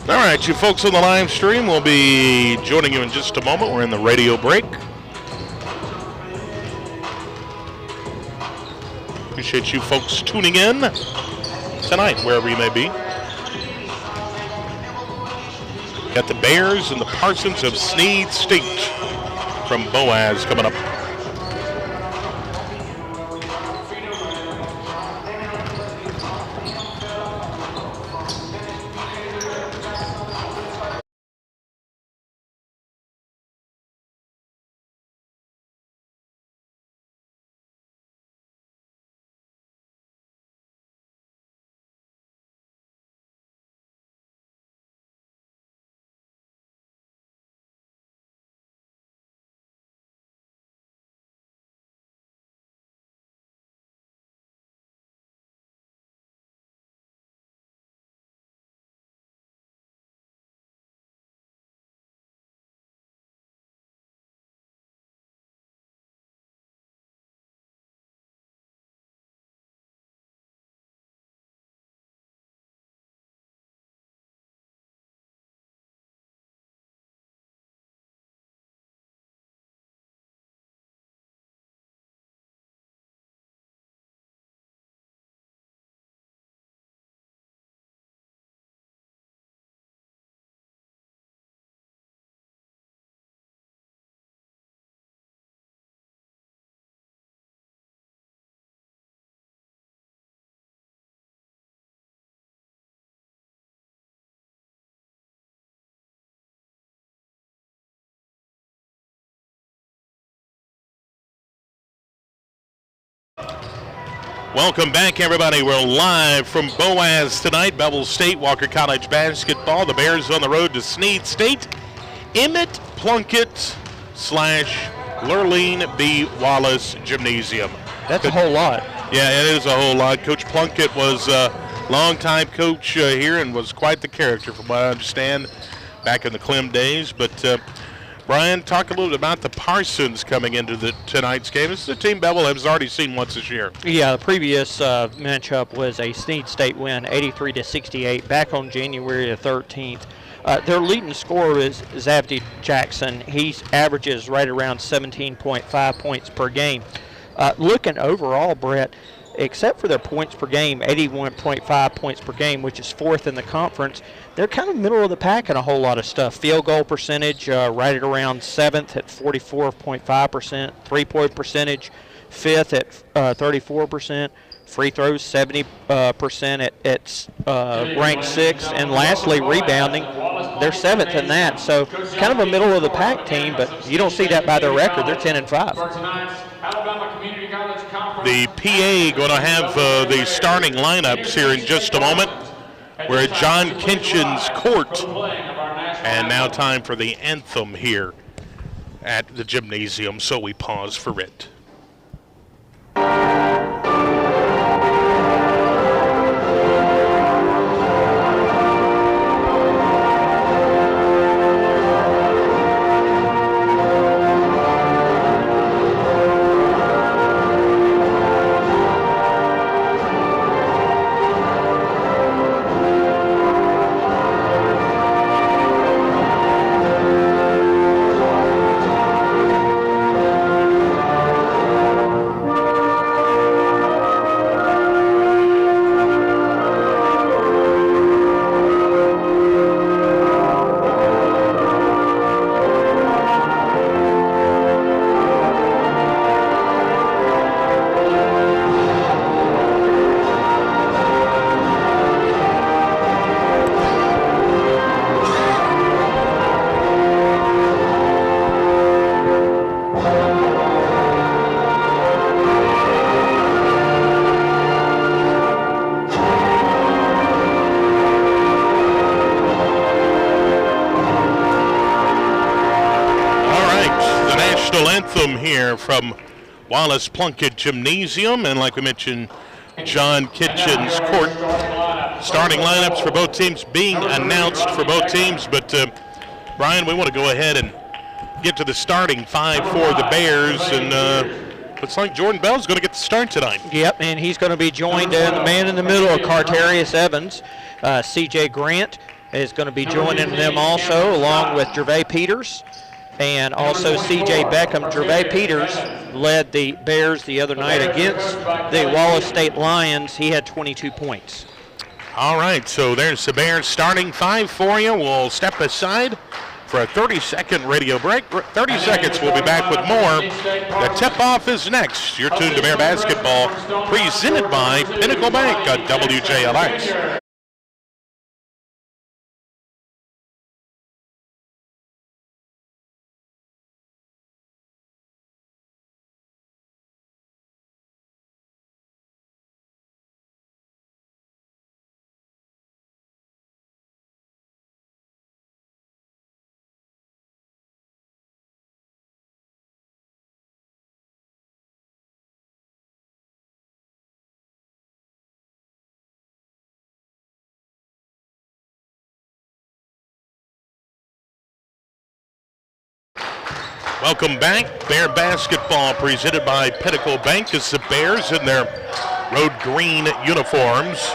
All right, you folks on the live stream, we'll be joining you in just a moment. We're in the radio break. Appreciate you folks tuning in tonight, wherever you may be. Got the Bears and the Parsons of Snead State from Boaz coming up. Welcome back, everybody. We're live from Boaz tonight. Bevill State, Walker College basketball. The Bears on the road to Snead State. Emmett Plunkett / Lurleen B. Wallace Gymnasium. That's a whole lot. Yeah, it is a whole lot. Coach Plunkett was a longtime coach here and was quite the character, from what I understand, back in the Clem days. But Brian, talk a little bit about the Parsons coming into tonight's game. This is a team Bevill has already seen once this year. Yeah, the previous matchup was a Snead State win, 83-68, back on January the 13th. Their leading scorer is Zavdi Jackson. He averages right around 17.5 points per game. Looking overall, Brett, except for their points per game, 81.5 points per game, which is fourth in the conference, they're kind of middle of the pack in a whole lot of stuff. Field goal percentage right at around 7th at 44.5%. Three-point percentage 5th at 34%. Free throws 70% at ranked 6th. And lastly, rebounding, they're 7th in that. So kind of a middle of the pack team, but you don't see that by their record. They're 10-5. The PA going to have the starting lineups here in just a moment. We're at John Kinchin's court. And now time for the anthem here at the gymnasium, so we pause for it. Anthem here from Wallace Plunkett Gymnasium, and like we mentioned, John Kitchen's court. Starting lineups for both teams being announced for both teams, but Brian, we want to go ahead and get to the starting five for the Bears, and looks like Jordan Bell's going to get the start tonight. Yep, and he's going to be joined in the man in the middle of Cartarius Evans, C.J. Grant, is going to be joining them also, along with Gervais Peters and also C.J. Beckham. Gervais Peters led the Bears the other night against the Wallace State Lions. He had 22 points. All right, so there's the Bears starting five for you. We'll step aside for a 30-second radio break. 30 seconds, we'll be back with more. The tip-off is next. You're tuned to Bear Basketball, presented by Pinnacle Bank on WJLX. Welcome back. Bear Basketball presented by Pinnacle Bank as the Bears in their road green uniforms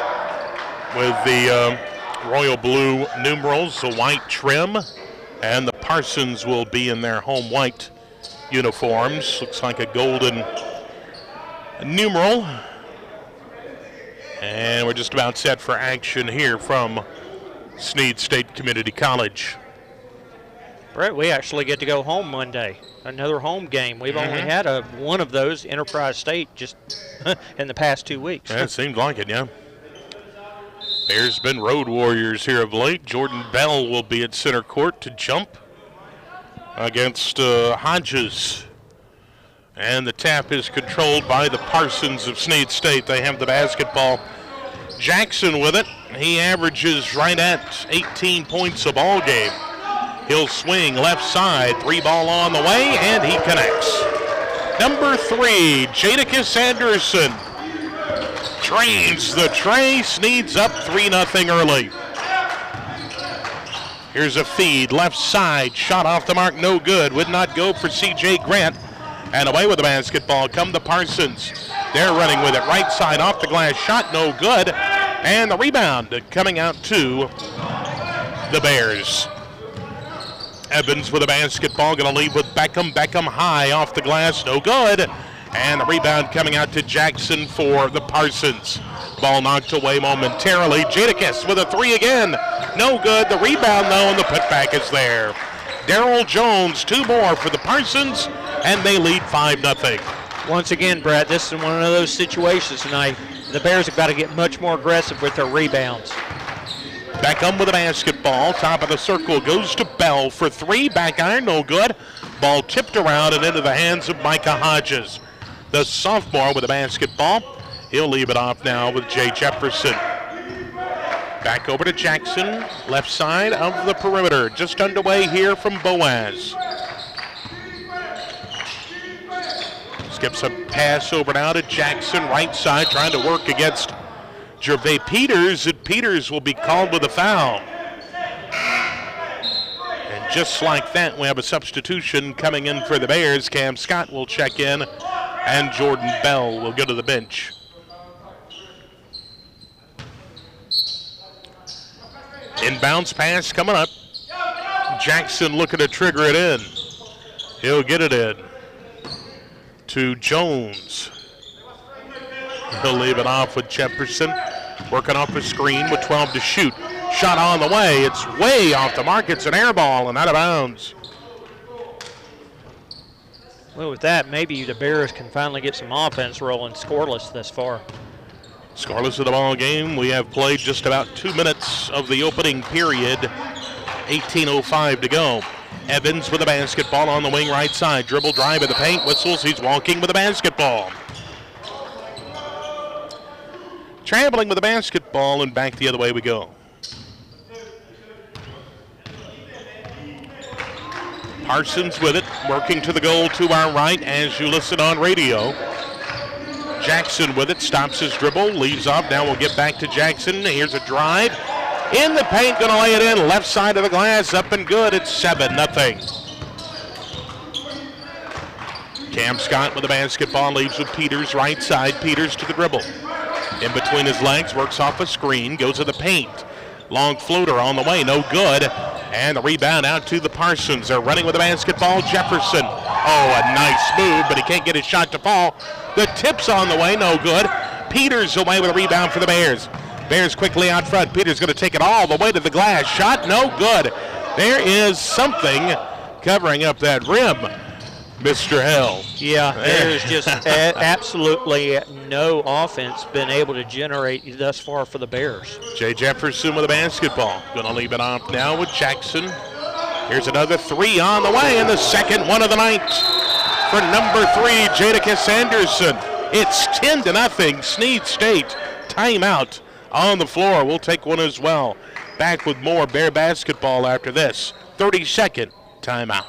with the royal blue numerals, the white trim, and the Parsons will be in their home white uniforms. Looks like a golden numeral. And we're just about set for action here from Snead State Community College. Brett, we actually get to go home Monday. Another home game. We've only had one of those, Enterprise State, just in the past 2 weeks. Yeah, it seems like it, yeah. Bears been road warriors here of late. Jordan Bell will be at center court to jump against Hodges. And the tap is controlled by the Parsons of Snead State. They have the basketball. Jackson with it. He averages right at 18 points a ball game. He'll swing left side, three ball on the way, and he connects. Number 3, Jadakiss Anderson drains the tray. Snead's up 3-0 early. Here's a feed, left side, shot off the mark, no good. Would not go for C.J. Grant. And away with the basketball come the Parsons. They're running with it, right side off the glass, shot no good. And the rebound coming out to the Bears. Evans with the basketball, going to leave with Beckham. Beckham high off the glass, no good. And the rebound coming out to Jackson for the Parsons. Ball knocked away momentarily. Jadakiss with a three again, no good. The rebound though, and the putback is there. Darrell Jones, 2 more for the Parsons, and they lead 5-0. Once again, Brett, this is one of those situations tonight. The Bears have got to get much more aggressive with their rebounds. Beckham with the basketball, top of the circle, goes to Bell for 3, back iron, no good. Ball tipped around and into the hands of Micah Hodges. The sophomore with the basketball, he'll leave it off now with Jay Jefferson. Back over to Jackson, left side of the perimeter, just underway here from Boaz. Skips a pass over now to Jackson, right side, trying to work against Gervais Peters, and Peters will be called with a foul. And just like that, we have a substitution coming in for the Bears. Cam Scott will check in, and Jordan Bell will go to the bench. Inbounds pass coming up. Jackson looking to trigger it in. He'll get it in to Jones. He'll leave it off with Jefferson, working off the screen with 12 to shoot. Shot on the way. It's way off the mark. It's an air ball and out of bounds. Well, with that, maybe the Bears can finally get some offense rolling, scoreless this far. Scoreless of the ball game. We have played just about 2 minutes of the opening period. 18:05 to go. Evans with the basketball on the wing right side. Dribble drive at the paint. Whistles. He's walking with the basketball. Traveling with the basketball, and back the other way we go. Parsons with it, working to the goal to our right as you listen on radio. Jackson with it, stops his dribble, leaves off. Now we'll get back to Jackson. Here's a drive. In the paint, going to lay it in. Left side of the glass, up and good. It's 7-0. Cam Scott with the basketball, leaves with Peters, right side. Peters to the dribble. In between his legs, works off a screen, goes to the paint. Long floater on the way, no good. And the rebound out to the Parsons. They're running with the basketball. Jefferson. Oh, a nice move, but he can't get his shot to fall. The tip's on the way, no good. Peters away with a rebound for the Bears. Bears quickly out front. Peters going to take it all the way to the glass. Shot, no good. There is something covering up that rim, Mr. Hill. Yeah, there's just absolutely no offense been able to generate thus far for the Bears. Jay Jefferson with the basketball. Going to leave it off now with Jackson. Here's another three on the way, and the second one of the night for number 3, Jadakiss Anderson. It's 10-0, Snead State. Timeout on the floor. We'll take one as well. Back with more Bear basketball after this 30-second timeout.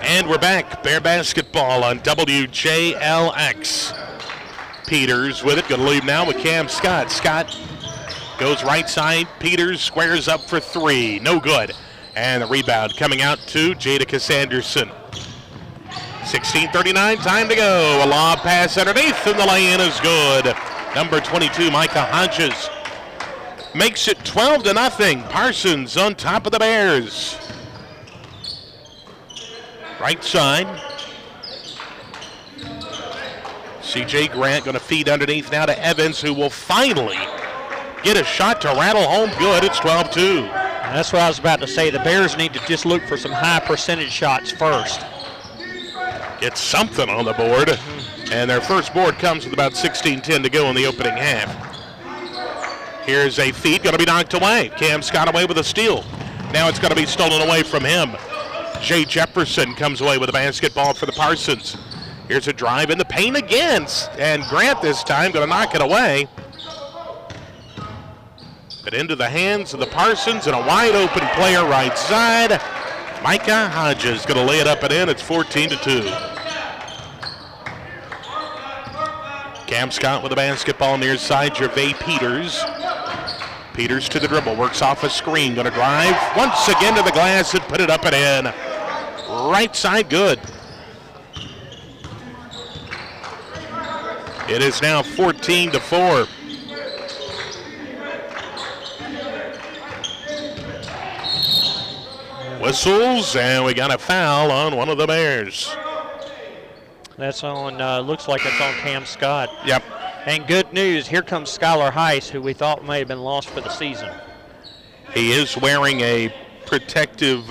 And we're back. Bear basketball on WJLX. Peters with it. Going to leave now with Cam Scott. Scott goes right side. Peters squares up for 3. No good. And the rebound coming out to Jadakiss Anderson. 16:39, time to go. A lob pass underneath, and the lay-in is good. Number 22, Micah Hodges, makes it 12-0. Parsons on top of the Bears. Right side. C.J. Grant going to feed underneath now to Evans, who will finally get a shot to rattle home good. It's 12-2. That's what I was about to say. The Bears need to just look for some high percentage shots first. Get something on the board. And their first board comes with about 16:10 to go in the opening half. Here's a feed, going to be knocked away. Cam Scott away with a steal. Now it's going to be stolen away from him. Jay Jefferson comes away with a basketball for the Parsons. Here's a drive in the paint again, and Grant this time going to knock it away. But into the hands of the Parsons and a wide open player right side. Micah Hodges going to lay it up and in. It's 14-2. Cam Scott with the basketball near side. Gervais Peters. Peters to the dribble, works off a screen, going to drive once again to the glass and put it up and in. Right side, good. It is now 14-4. Whistles, and we got a foul on one of the Bears. That's on, looks like it's on Cam Scott. Yep. And good news, here comes Skylar Heiss, who we thought may have been lost for the season. He is wearing a protective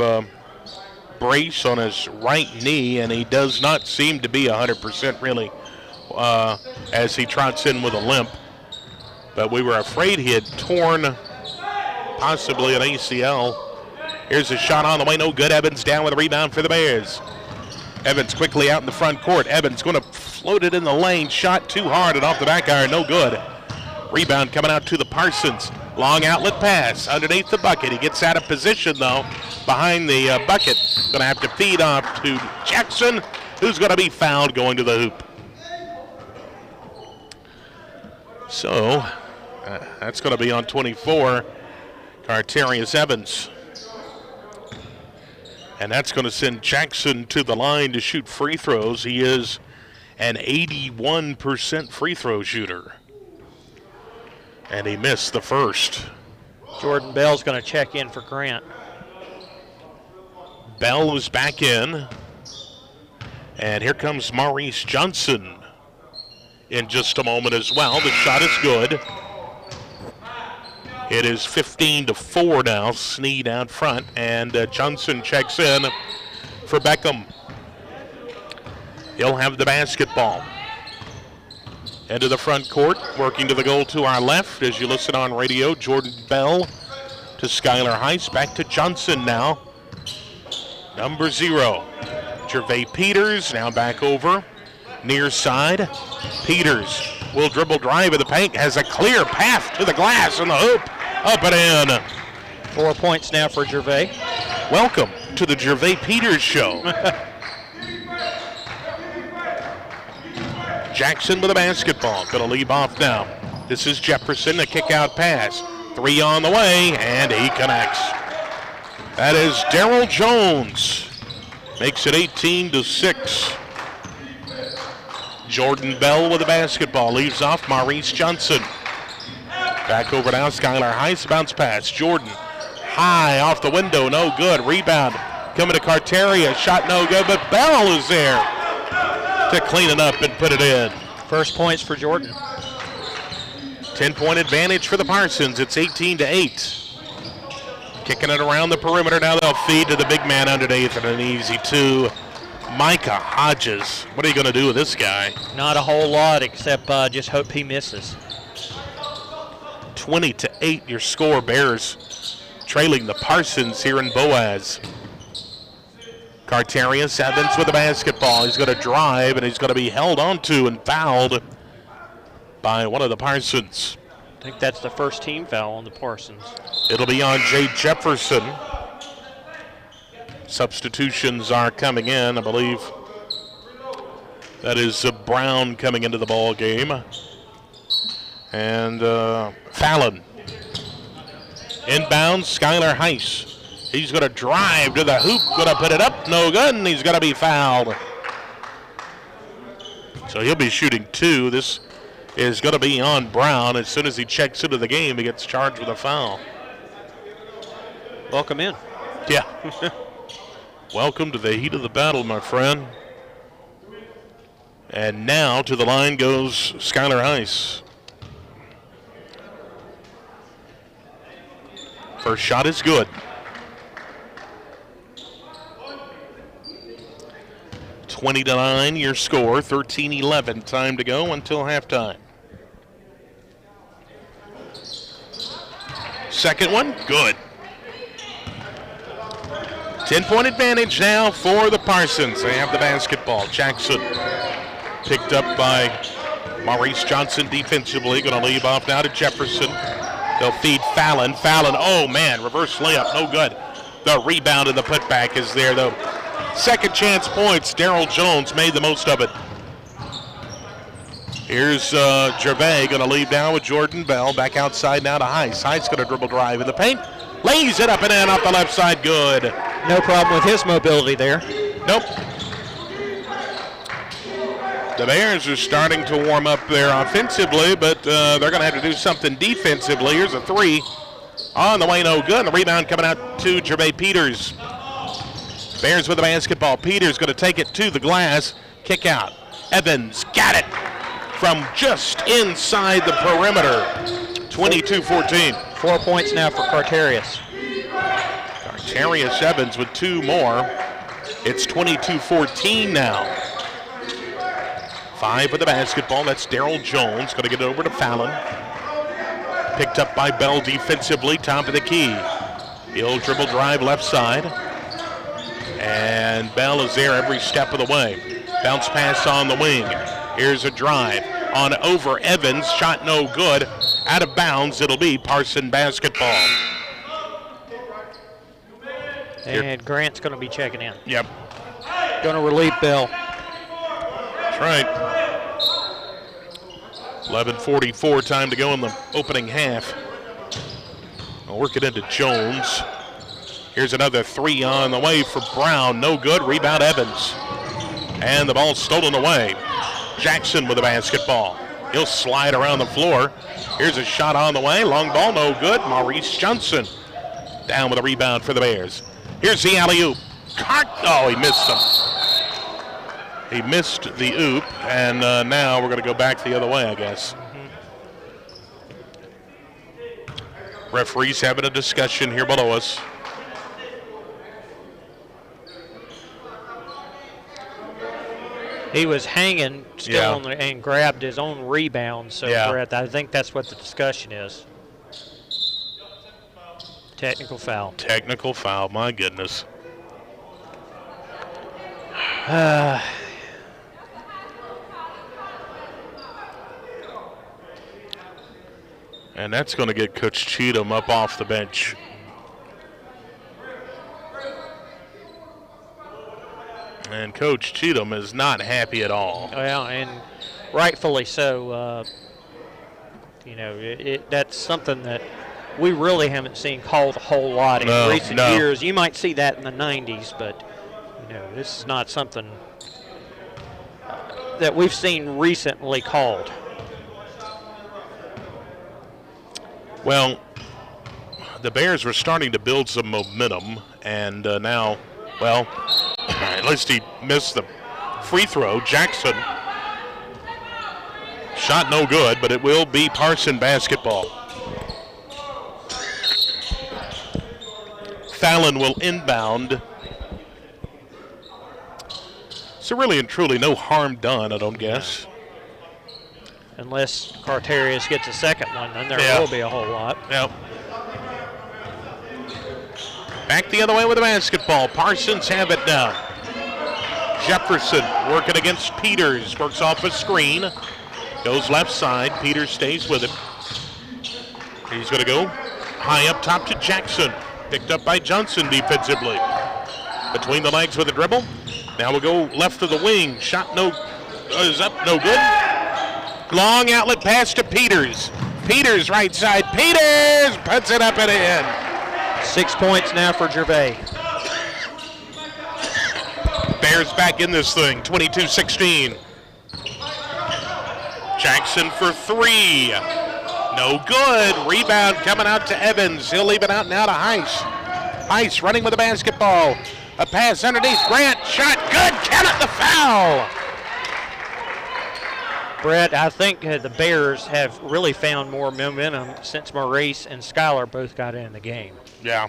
brace on his right knee, and he does not seem to be 100% really as he trots in with a limp. But we were afraid he had torn possibly an ACL. Here's a shot on the way, no good. Evans down with a rebound for the Bears. Evans quickly out in the front court. Evans going to float it in the lane. Shot too hard and off the back iron, no good. Rebound coming out to the Parsons. Long outlet pass underneath the bucket. He gets out of position though behind the bucket. Going to have to feed off to Jackson, who's going to be fouled going to the hoop. So that's going to be on 24, Carterius Evans. And that's going to send Jackson to the line to shoot free throws. He is an 81% free throw shooter. And he missed the first. Jordan Bell's going to check in for Grant. Bell is back in. And here comes Maurice Johnson in just a moment as well. The shot is good. It is 15-4 now. Snead out front, and Johnson checks in for Beckham. He'll have the basketball. Into the front court, working to the goal to our left. As you listen on radio, Jordan Bell to Skylar Heiss. Back to Johnson now. Number 0. Gervais Peters now back over. Near side. Peters will dribble drive in the paint, has a clear path to the glass and the hoop, up and in. 4 points now for Gervais. Welcome to the Gervais Peters Show. Jackson with a basketball, gonna leave off now. This is Jefferson, a kick out pass. 3 on the way, and he connects. That is Daryl Jones. Makes it 18-6. Jordan Bell with the basketball. Leaves off Maurice Johnson. Back over now, Skylar Heiss. Bounce pass. Jordan high off the window. No good. Rebound coming to Carteria. Shot no good, but Bell is there to clean it up and put it in. First points for Jordan. 10-point advantage for the Parsons. It's 18-8. Kicking it around the perimeter. Now they'll feed to the big man underneath and an easy 2. Micah Hodges. What are you going to do with this guy? Not a whole lot, except just hope he misses. 20-8 your score. Bears trailing the Parsons here in Boaz. Carterius Evans with the basketball. He's going to drive, and he's going to be held onto and fouled by one of the Parsons. I think that's the first team foul on the Parsons. It'll be on Jay Jefferson. Substitutions are coming in. I believe that is Brown coming into the ball game. And Fallon. Inbounds, Skylar Heiss. He's going to drive to the hoop, going to put it up, no good, and he's going to be fouled. So he'll be shooting 2. This is going to be on Brown. As soon as he checks into the game, he gets charged with a foul. Welcome in. Yeah. Welcome to the heat of the battle, my friend. And now to the line goes Skylar Heiss. First shot is good. 20-9 your score, 13-11 time to go until halftime. Second one, good. 10-point advantage now for the Parsons. They have the basketball. Jackson picked up by Maurice Johnson defensively. Going to leave off now to Jefferson. They'll feed Fallon. Fallon, oh man, reverse layup, no good. The rebound and the putback is there though. Second chance points. Daryl Jones made the most of it. Here's Gervais going to leave now with Jordan Bell. Back outside now to Heiss. Heiss going to dribble drive in the paint. Lays it up and in off the left side. Good. No problem with his mobility there. Nope. The Bears are starting to warm up there offensively, but they're going to have to do something defensively. Here's a 3. On the way, no good. And the rebound coming out to Gervais Peters. Bears with the basketball. Peters going to take it to the glass. Kick out. Evans got it from just inside the perimeter. 22-14. 4 points now for Carterius. Carterius Evans with 2 more. It's 22-14 now. 5 with the basketball. That's Daryl Jones. Going to get it over to Fallon. Picked up by Bell defensively. Top of the key. He'll dribble drive left side. And Bell is there every step of the way. Bounce pass on the wing. Here's a drive on over Evans. Shot no good. Out of bounds. It'll be Parson basketball. And Grant's going to be checking in. Yep. Going to relieve Bell. That's right. 11:44 time to go in the opening half. I'll work it into Jones. Here's another 3 on the way for Brown. No good. Rebound Evans. And the ball stolen away. Jackson with the basketball. He'll slide around the floor. Here's a shot on the way. Long ball, no good. Maurice Johnson down with a rebound for the Bears. Here's the alley-oop. Oh, he missed him. He missed the oop, and now we're going to go back the other way, I guess. Referees having a discussion here below us. He was hanging still on the, and grabbed his own rebound. So I think that's what the discussion is. Technical foul. Technical foul, my goodness. And that's going to get Coach Cheatham up off the bench. And Coach Cheatham is not happy at all. Well, and rightfully so. That's something that we really haven't seen called a whole lot in recent years. You might see that in the 90s, but this is not something that we've seen recently called. Well, the Bears were starting to build some momentum, and now, well, at least he missed the free throw. Jackson shot no good, but it will be Parson basketball. Fallon will inbound. So really and truly no harm done, I don't guess. Unless Carterius gets a second one, then there will be a whole lot. Yep. Back the other way with the basketball. Parsons have it now. Jefferson working against Peters. Works off a screen. Goes left side. Peters stays with him. He's going to go high up top to Jackson. Picked up by Johnson defensively. Between the legs with a dribble. Now we'll go left of the wing. Shot is up, no good. Long outlet pass to Peters. Peters right side. Peters puts it up and in. 6 points now for Gervais. Bears back in this thing, 22-16. Jackson for three. No good. Rebound coming out to Evans. He'll leave it out now to Heiss. Heiss running with the basketball. A pass underneath. Grant. Shot good. Count it, the foul. Brett, I think the Bears have really found more momentum since Maurice and Schuyler both got in the game. Yeah.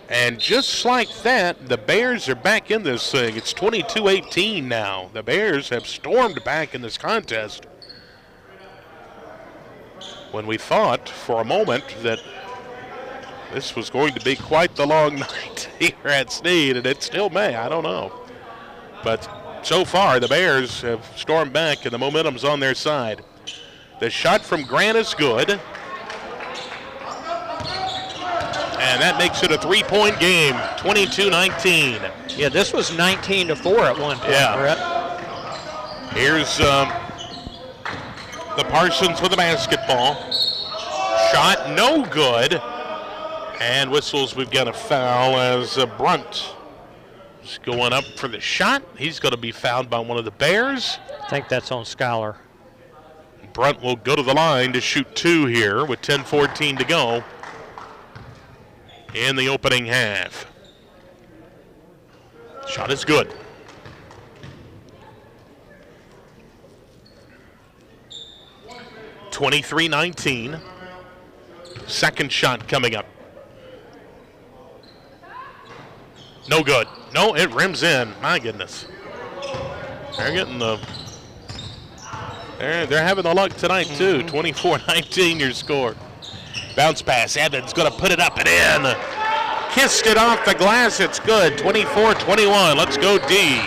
And just like that, the Bears are back in this thing. It's 22-18 now. The Bears have stormed back in this contest. When we thought for a moment that this was going to be quite the long night here at Snead, and it still may, I don't know. But so far, the Bears have stormed back, and the momentum's on their side. The shot from Grant is good. And that makes it a three-point game, 22-19. Yeah, this was 19-4 at one point, Brett. Here's the Parsons with the basketball. Shot no good. And whistles, we've got a foul as Brunt is going up for the shot. He's going to be fouled by one of the Bears. I think that's on Schuyler. Brunt will go to the line to shoot two here with 10:14 to go in the opening half. Shot is good. (23-19). Second shot coming up. No good. No, it rims in. My goodness. They're getting the... They're having the luck tonight, too. 24-19 your score. Bounce pass. Evans going to put it up and in. Kissed it off the glass. It's good. 24-21. Let's go D.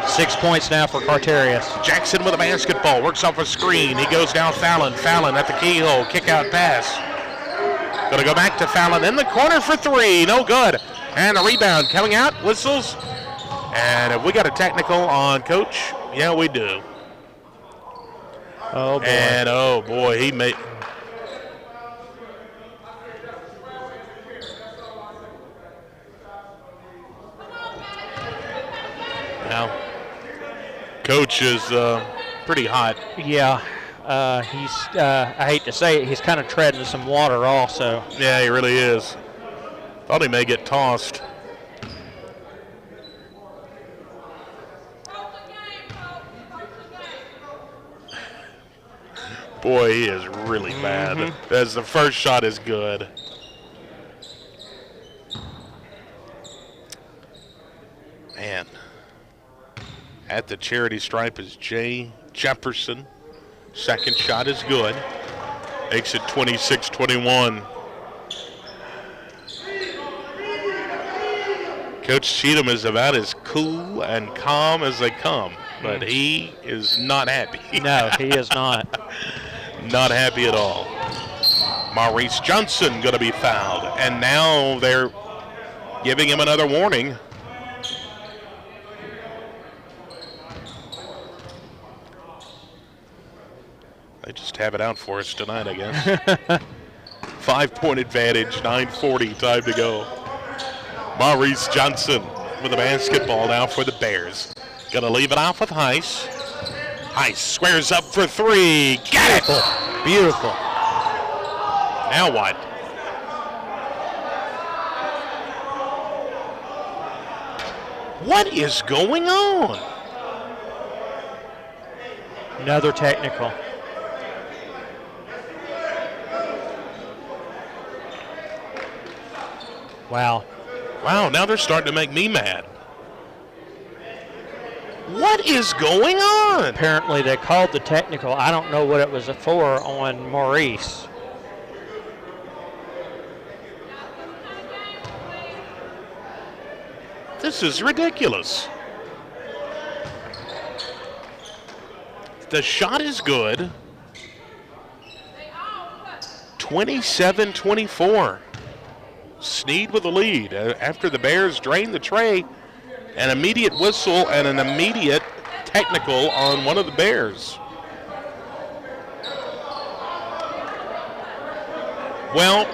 6 points now for Carterius. Jackson with a basketball. Works off a screen. He goes down Fallon. Fallon at the keyhole. Kick out pass. Going to go back to Fallon in the corner for three. No good. And a rebound coming out. Whistles. And have we got a technical on Coach? Yeah, we do. Oh, boy. And, oh, boy, he made... Now, Coach is pretty hot. Yeah. He's, I hate to say it, he's kind of treading some water also. Yeah, he really is. Thought he may get tossed. Boy, he is really bad. As the first shot is good. Man. At the charity stripe is Jay Jefferson. Second shot is good. Makes it 26-21. Coach Cheatham is about as cool and calm as they come, but he is not happy. No, he is not. Not happy at all. Maurice Johnson going to be fouled. And now they're giving him another warning. They just have it out for us tonight, I guess. 5-point advantage, 9:40, time to go. Maurice Johnson with the basketball now for the Bears. Gonna leave it off with Heiss. Heiss squares up for three. Got it! Beautiful. Now what? What is going on? Another technical. Wow. Wow, now they're starting to make me mad. What is going on? Apparently they called the technical. I don't know what it was for on Maurice. This is ridiculous. The shot is good. 27-24. Snead with the lead after the Bears drain the tray. An immediate whistle and an immediate technical on one of the Bears. Well,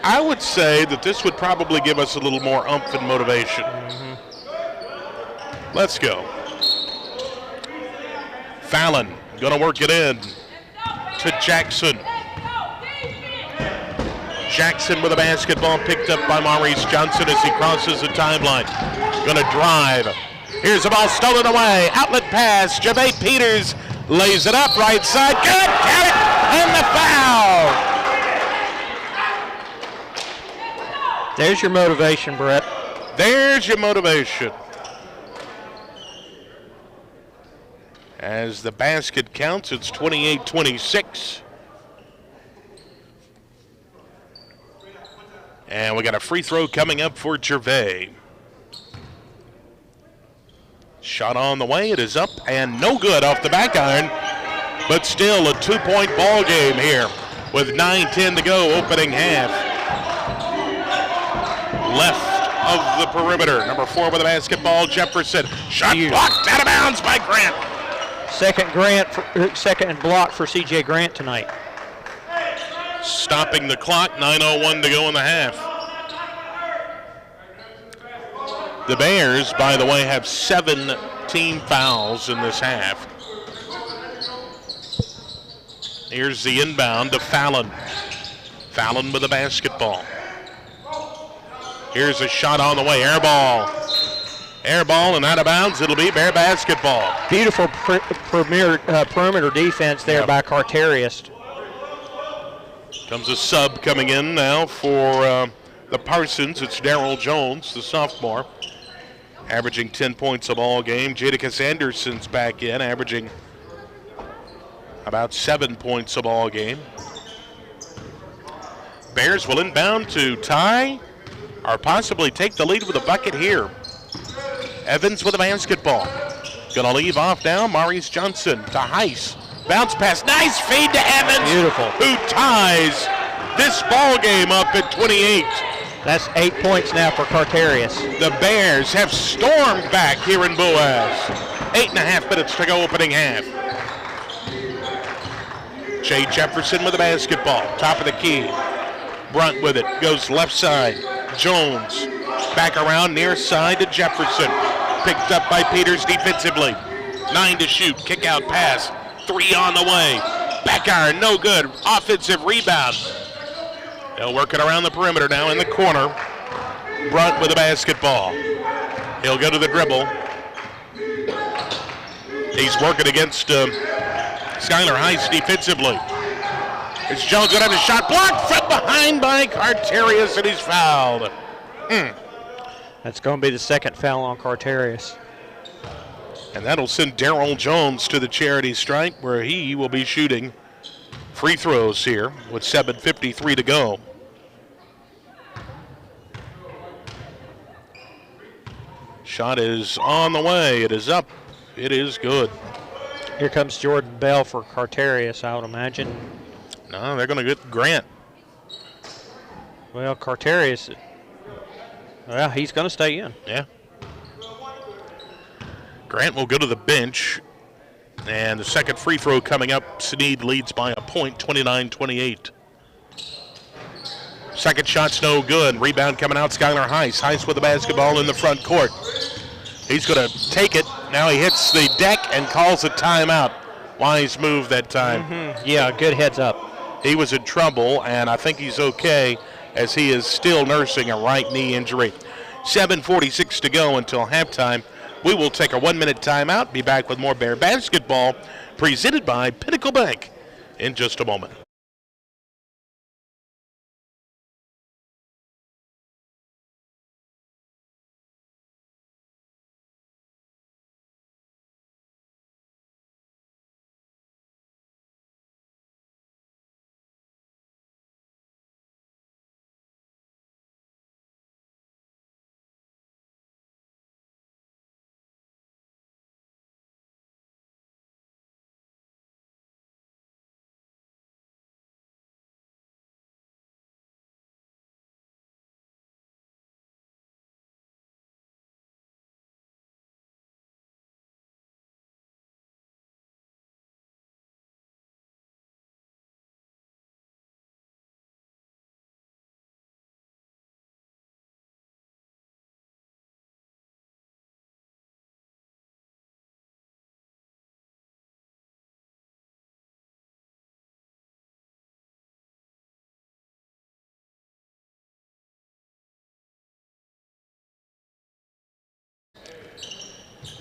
I would say that this would probably give us a little more oomph and motivation. Let's go. Fallon gonna work it in to Jackson. Jackson with a basketball picked up by Maurice Johnson as he crosses the timeline. Gonna drive. Here's the ball stolen away. Outlet pass. Javay Peters lays it up right side. Good. Got it. And the foul. There's your motivation, Brett. There's your motivation. As the basket counts, it's 28-26. And we got a free throw coming up for Gervais. Shot on the way. It is up and no good off the back iron. But still a 2-point ball game here with 9:10 to go, opening half. Left of the perimeter. Number 4 with the basketball, Jefferson. Shot blocked out of bounds by Grant. Second block for C.J. Grant tonight. Stopping the clock, 9:01 to go in the half. The Bears, by the way, have 7 team fouls in this half. Here's the inbound to Fallon. Fallon with the basketball. Here's a shot on the way, air ball. Air ball and out of bounds, it'll be Bear basketball. Beautiful perimeter defense there by Carterius. Comes a sub coming in now for the Parsons. It's Darrell Jones, the sophomore, averaging 10 points a ball game. Jadakiss Anderson's back in, averaging about 7 points a ball game. Bears will inbound to tie or possibly take the lead with a bucket here. Evans with the basketball. Gonna leave off now. Maurice Johnson to Heiss. Bounce pass. Nice feed to Evans. Beautiful. Who ties this ball game up at 28. That's 8 points now for Carterius. The Bears have stormed back here in Boaz. 8.5 minutes to go, opening half. Jay Jefferson with the basketball. Top of the key. Brunt with it. Goes left side. Jones back around near side to Jefferson. Picked up by Peters defensively. 9 to shoot. Kick out pass. 3 on the way. Back iron, no good. Offensive rebound. They'll work it around the perimeter now in the corner. Brunt with the basketball. He'll go to the dribble. He's working against Skylar Heiss defensively. It's Jones going to have a shot blocked from behind by Carterius, and he's fouled. That's going to be the second foul on Carterius. And that'll send Darrell Jones to the charity stripe, where he will be shooting free throws here with 7:53 to go. Shot is on the way. It is up. It is good. Here comes Jordan Bell for Carterius, I would imagine. No, they're going to get Grant. Well, Carterius, well, he's going to stay in. Yeah. Grant will go to the bench. And the second free throw coming up. Snead leads by a point, 29-28. Second shot's no good. Rebound coming out, Skylar Heiss. Heiss with the basketball in the front court. He's going to take it. Now he hits the deck and calls a timeout. Wise move that time. Mm-hmm. Yeah, good heads up. He was in trouble, and I think he's okay as he is still nursing a right knee injury. 7:46 to go until halftime. We will take a 1-minute timeout, be back with more Bear basketball presented by Pinnacle Bank in just a moment.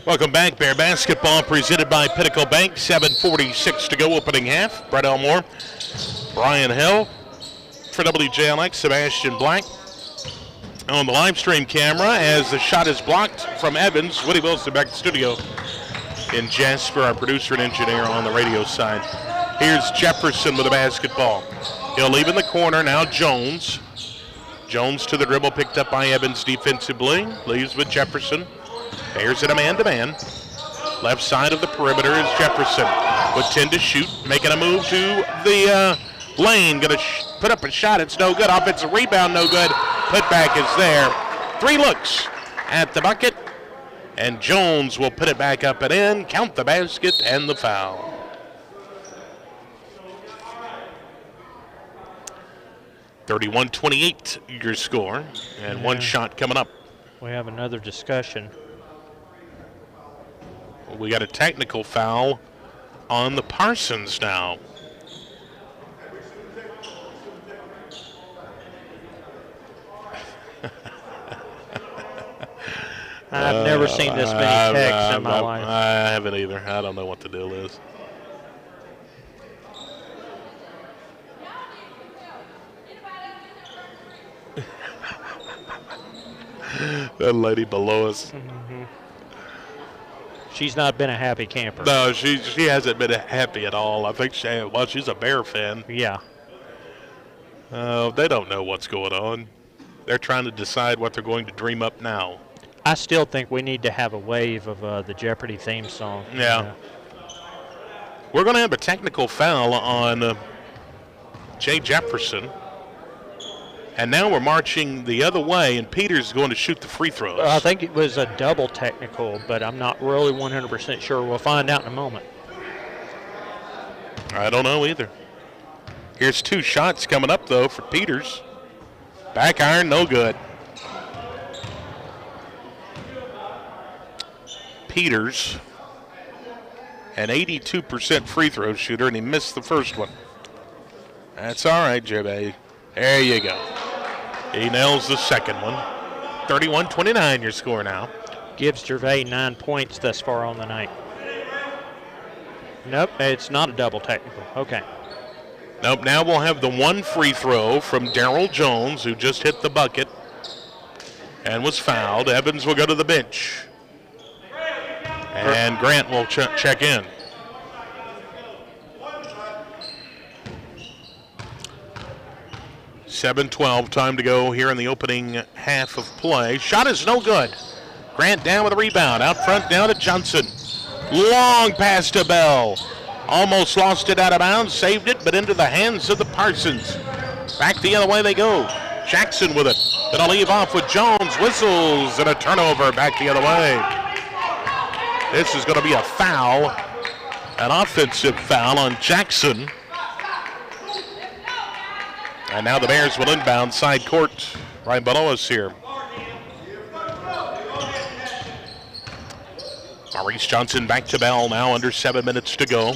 Welcome back, Bear basketball presented by Pinnacle Bank. 7:46 to go, opening half. Brett Elmore, Brian Hill, for WJLX, Sebastian Black on the live stream camera as the shot is blocked from Evans. Woody Wilson back to the studio in Jasper, our producer and engineer on the radio side. Here's Jefferson with the basketball. He'll leave in the corner. Now Jones. Jones to the dribble, picked up by Evans defensively. Leaves with Jefferson. Bears it a man-to-man. Left side of the perimeter is Jefferson with 10 to shoot, making a move to the lane. Going to put up a shot. It's no good. Offensive rebound, no good. Putback is there. 3 looks at the bucket, and Jones will put it back up and in, count the basket and the foul. (31-28) your score, and one shot coming up. We have another discussion. We got a technical foul on the Parsons now. I've never seen this many texts in my life. I haven't either. I don't know what the deal is. That lady below us. Mm-hmm. She's not been a happy camper. No, she hasn't been happy at all. I think she's a Bear fan. Yeah. They don't know what's going on. They're trying to decide what they're going to dream up now. I still think we need to have a wave of the Jeopardy theme song. Yeah. We're going to have a technical foul on Jay Jefferson. And now we're marching the other way, and Peters is going to shoot the free throws. I think it was a double technical, but I'm not really 100% sure. We'll find out in a moment. I don't know either. Here's 2 shots coming up, though, for Peters. Back iron, no good. Peters, an 82% free throw shooter, and he missed the first one. That's all right, Jebbe. There you go. He nails the second one. 31-29 your score now. Gives Gervais 9 points thus far on the night. Nope, it's not a double technical. Okay. Nope, now we'll have the 1 free throw from Darryl Jones, who just hit the bucket and was fouled. Evans will go to the bench. And Grant will check in. .7:12, time to go here in the opening half of play. Shot is no good. Grant down with a rebound. Out front now to Johnson. Long pass to Bell. Almost lost it out of bounds, saved it, but into the hands of the Parsons. Back the other way they go. Jackson with it. Gonna leave off with Jones. Whistles and a turnover back the other way. This is gonna be a foul. An offensive foul on Jackson. And now the Bears will inbound side court right below us here. Maurice Johnson back to Bell now, under 7 minutes to go.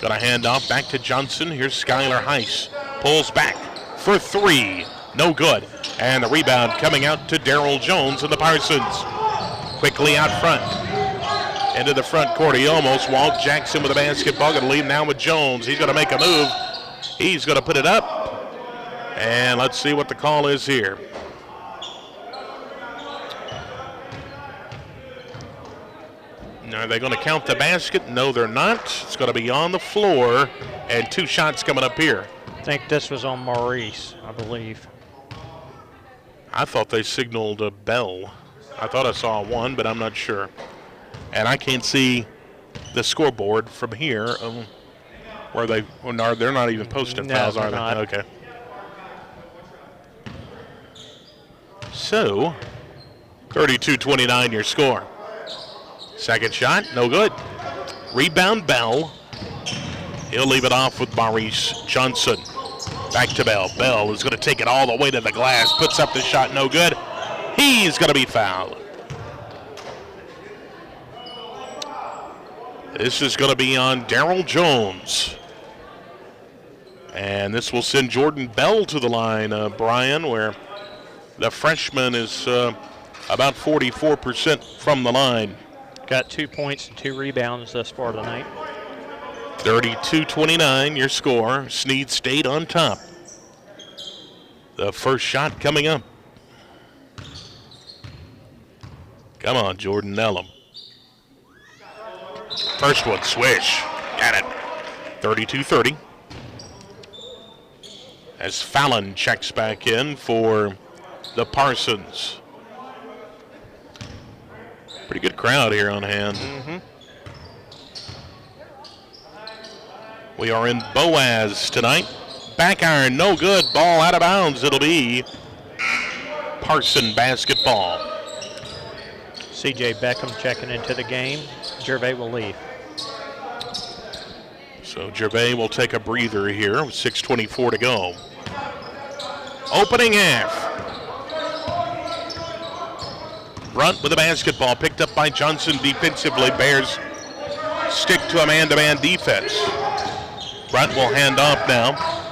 Gonna hand off back to Johnson. Here's Skylar Heiss. Pulls back for three. No good. And the rebound coming out to Darrell Jones and the Parsons. Quickly out front. Into the front court. He almost walked. Jackson with the basketball. Gonna leave now with Jones. He's gonna make a move. He's gonna put it up. And let's see what the call is here. Are they going to count the basket? No, they're not. It's going to be on the floor, and 2 shots coming up here. I think this was on Maurice, I believe. I thought they signaled a Bell. I thought I saw one, but I'm not sure. And I can't see the scoreboard from here. Where they're not even posting fouls, are they? Not. Okay. So, 32-29 your score. Second shot, no good. Rebound, Bell. He'll leave it off with Maurice Johnson. Back to Bell. Bell is going to take it all the way to the glass. Puts up the shot, no good. He's going to be fouled. This is going to be on Darrell Jones. And this will send Jordan Bell to the line, Brian, where the freshman is about 44% from the line. Got 2 points and 2 rebounds thus far tonight. 32-29 your score. Snead stayed on top. The first shot coming up. Come on, Jordan Nellum. First one, swish. Got it. 32-30. As Fallon checks back in for the Parsons. Pretty good crowd here on hand. Mm-hmm. We are in Boaz tonight. Back iron, no good. Ball out of bounds. It'll be Parson basketball. C.J. Beckham checking into the game. Gervais will leave. So Gervais will take a breather here with 6:24 to go. Opening half. Brunt with the basketball, picked up by Johnson defensively. Bears stick to a man-to-man defense. Brunt will hand off now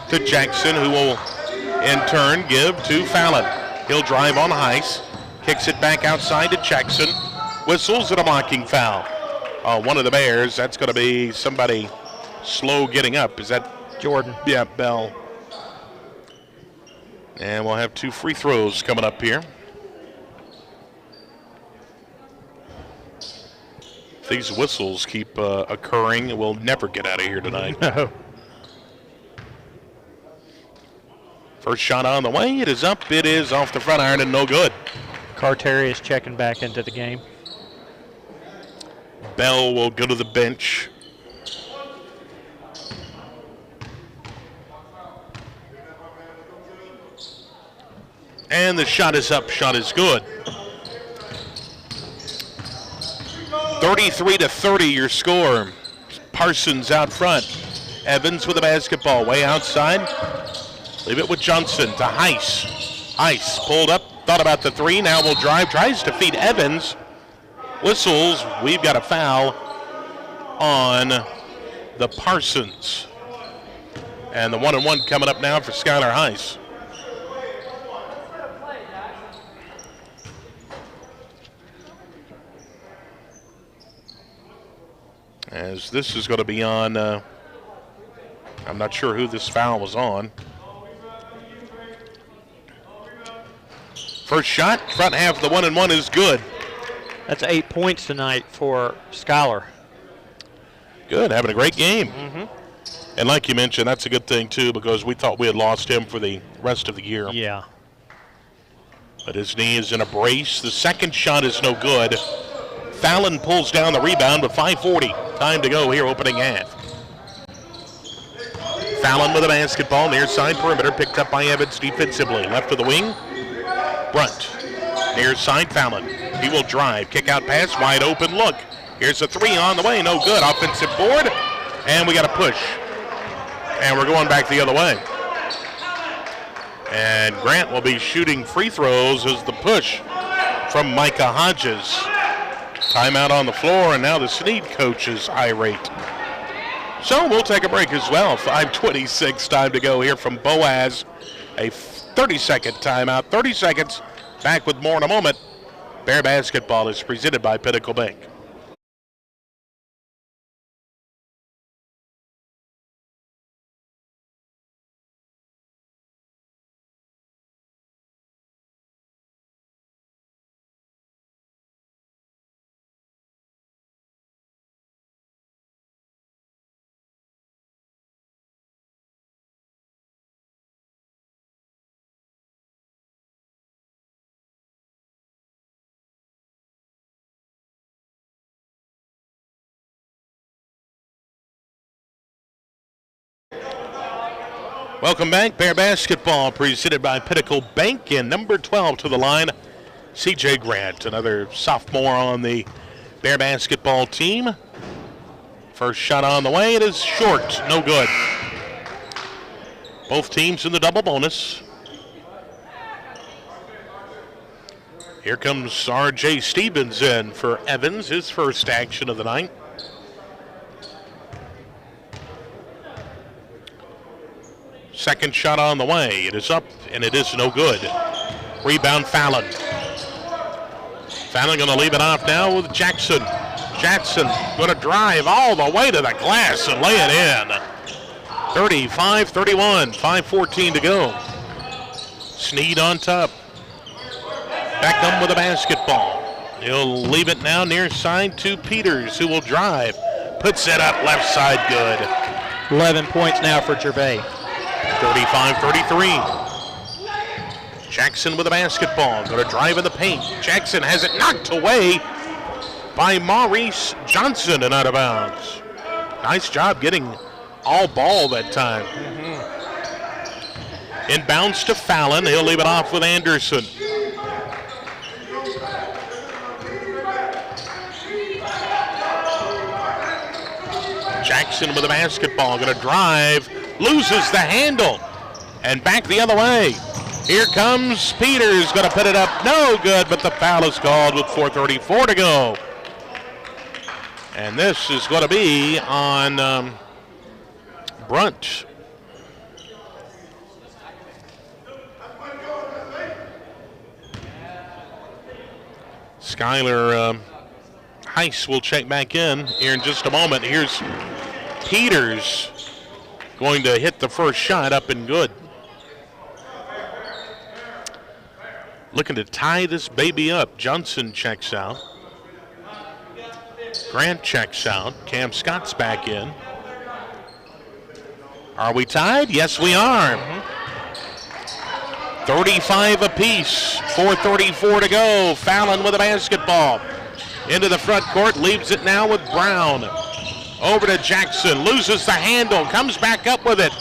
to Jackson, who will in turn give to Fallon. He'll drive on Heiss, kicks it back outside to Jackson, whistles at a blocking foul. One of the Bears, that's going to be somebody slow getting up. Is that Jordan? Yeah, Bell. And we'll have 2 free throws coming up here. If these whistles keep occurring, we'll never get out of here tonight. No. First shot on the way. It is up. It is off the front iron and no good. Carterri is checking back into the game. Bell will go to the bench. And the shot is up. Shot is good. 33-30 your score. Parsons out front. Evans with the basketball way outside. Leave it with Johnson to Heiss. Heiss pulled up, thought about the 3, now will drive, tries to feed Evans. Whistles, we've got a foul on the Parsons. And the 1-and-1 coming up now for Skylar Heiss. As this is going to be on, I'm not sure who this foul was on. First shot, front half of the 1-and-1 is good. That's 8 points tonight for Skylar. Good, having a great game. Mm-hmm. And like you mentioned, that's a good thing too, because we thought we had lost him for the rest of the year. Yeah. But his knee is in a brace. The second shot is no good. Fallon pulls down the rebound with 5:40 time to go here, opening half. Fallon with a basketball, near side perimeter, picked up by Evans defensively. Left of the wing, Brunt. Near side, Fallon. He will drive, kick out pass, wide open look. Here's a three on the way, no good. Offensive board, and we got a push. And we're going back the other way. And Grant will be shooting free throws as the push from Micah Hodges. Timeout on the floor, and now the Snead coach is irate. So we'll take a break as well. 5:26 time to go here from Boaz. A 30-second timeout. 30 seconds. Back with more in a moment. Bear Basketball is presented by Pinnacle Bank. Welcome back. Bear Basketball presented by Pinnacle Bank, and number 12 to the line, C.J. Grant, another sophomore on the Bear Basketball team. First shot on the way. It is short. No good. Both teams in the double bonus. Here comes R.J. Stevens in for Evans, his first action of the night. Second shot on the way. It is up, and it is no good. Rebound, Fallon. Fallon going to leave it off now with Jackson. Jackson going to drive all the way to the glass and lay it in. 35-31, 5:14 to go. Snead on top. Beckham with a basketball. He'll leave it now near side to Peters, who will drive. Puts it up left side, good. 11 points now for Gervais. 35-33. Jackson with a basketball. Going to drive in the paint. Jackson has it knocked away by Maurice Johnson and out of bounds. Nice job getting all ball that time. Inbounds to Fallon. He'll leave it off with Anderson. Jackson with a basketball. Going to drive. Loses the handle. And back the other way. Here comes Peters. Going to put it up. No good, but the foul is called with 4:34 to go. And this is going to be on Brunt. Skylar Heiss will check back in here in just a moment. Here's Peters going to hit the first shot up and good. Looking to tie this baby up. Johnson checks out. Grant checks out. Cam Scott's back in. Are we tied? Yes, we are. 35 apiece. 4:34 to go. Fallon with a basketball. Into the front court. Leaves it now with Brown. Over to Jackson. Loses the handle. Comes back up with it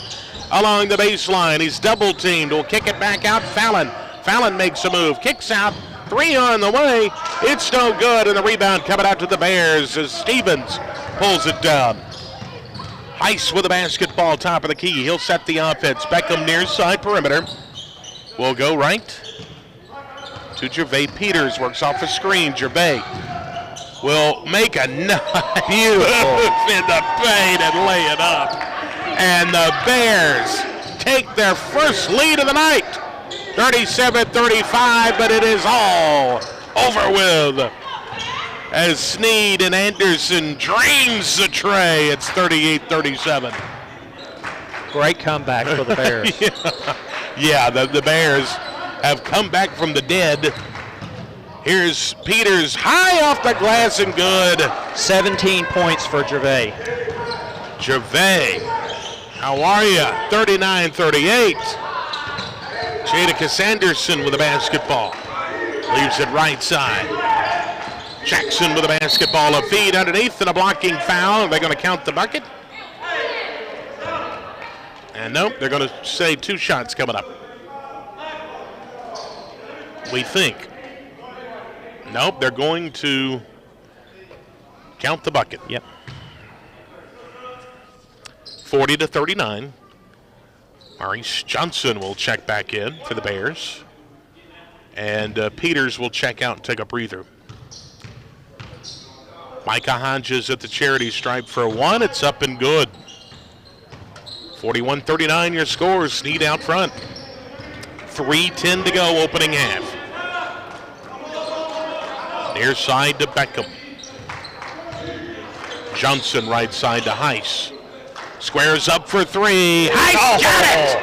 along the baseline. He's double teamed. Will kick it back out. Fallon. Fallon makes a move. Kicks out. Three on the way. It's no good. And the rebound coming out to the Bears as Stevens pulls it down. Heiss with a basketball, top of the key. He'll set the offense. Beckham near side perimeter. Will go right to Gervais. Peters works off a screen. Gervais will make a nice move in the paint and lay it up. And the Bears take their first lead of the night. 37-35, but it is all over with as Snead and Anderson drains the tray. It's 38-37. Great comeback for the Bears. Yeah, the Bears have come back from the dead. Here's Peters, high off the glass and good. 17 points for Gervais. Gervais, how are you? 39-38. Jadakiss Anderson with a basketball. Leaves it right side. Jackson with a basketball. A feed underneath and a blocking foul. Are they going to count the bucket? And nope, they're going to say 2 shots coming up. We think. Nope, they're going to count the bucket. Yep. 40-39. Maurice Johnson will check back in for the Bears. And Peters will check out and take a breather. Micah Hodges at the charity stripe for 1. It's up and good. 41-39 your score. Snead out front. 3:10 to go opening half. Near side to Beckham. Johnson right side to Heiss. Squares up for 3. Heiss got it!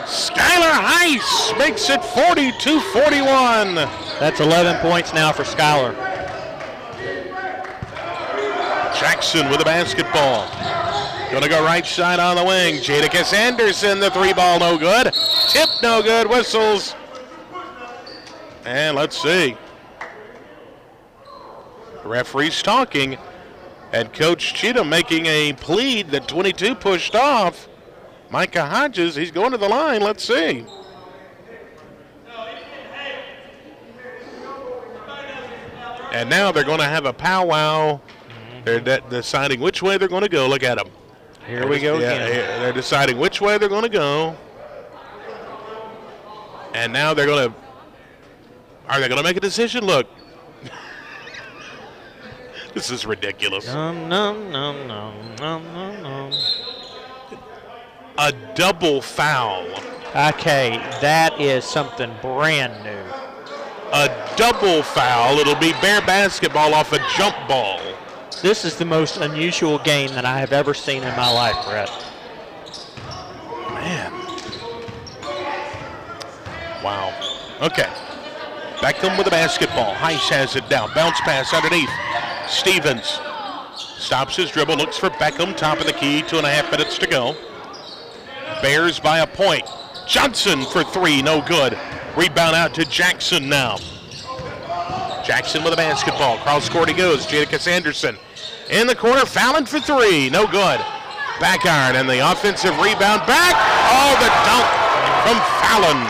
Skylar Heiss makes it 42-41. That's 11 points now for Skylar. Jackson with the basketball. Gonna go right side on the wing. Jadakiss Anderson, the 3 ball no good. Tip no good, whistles. And let's see. The referee's talking. And Coach Cheatham making a plead that 22 pushed off. Micah Hodges, he's going to the line. Let's see. And now they're going to have a powwow. They're deciding which way they're going to go. Look at them. Here we go again. They're deciding which way they're going to go. And now they're going to, are they going to make a decision? Look. This is ridiculous. A double foul. Okay, that is something brand new. A double foul. It'll be Bear basketball off a jump ball. This is the most unusual game that I have ever seen in my life, Brett. Man. Wow. Okay. Beckham with the basketball. Heiss has it down. Bounce pass underneath. Stevens stops his dribble, looks for Beckham, top of the key, 2.5 minutes to go. Bears by a point. Johnson for 3, no good. Rebound out to Jackson now. Jackson with the basketball. Cross court he goes. Jadakiss Anderson in the corner, fouling for 3, no good. Back iron and the offensive rebound back. Oh, the dunk from Fallon.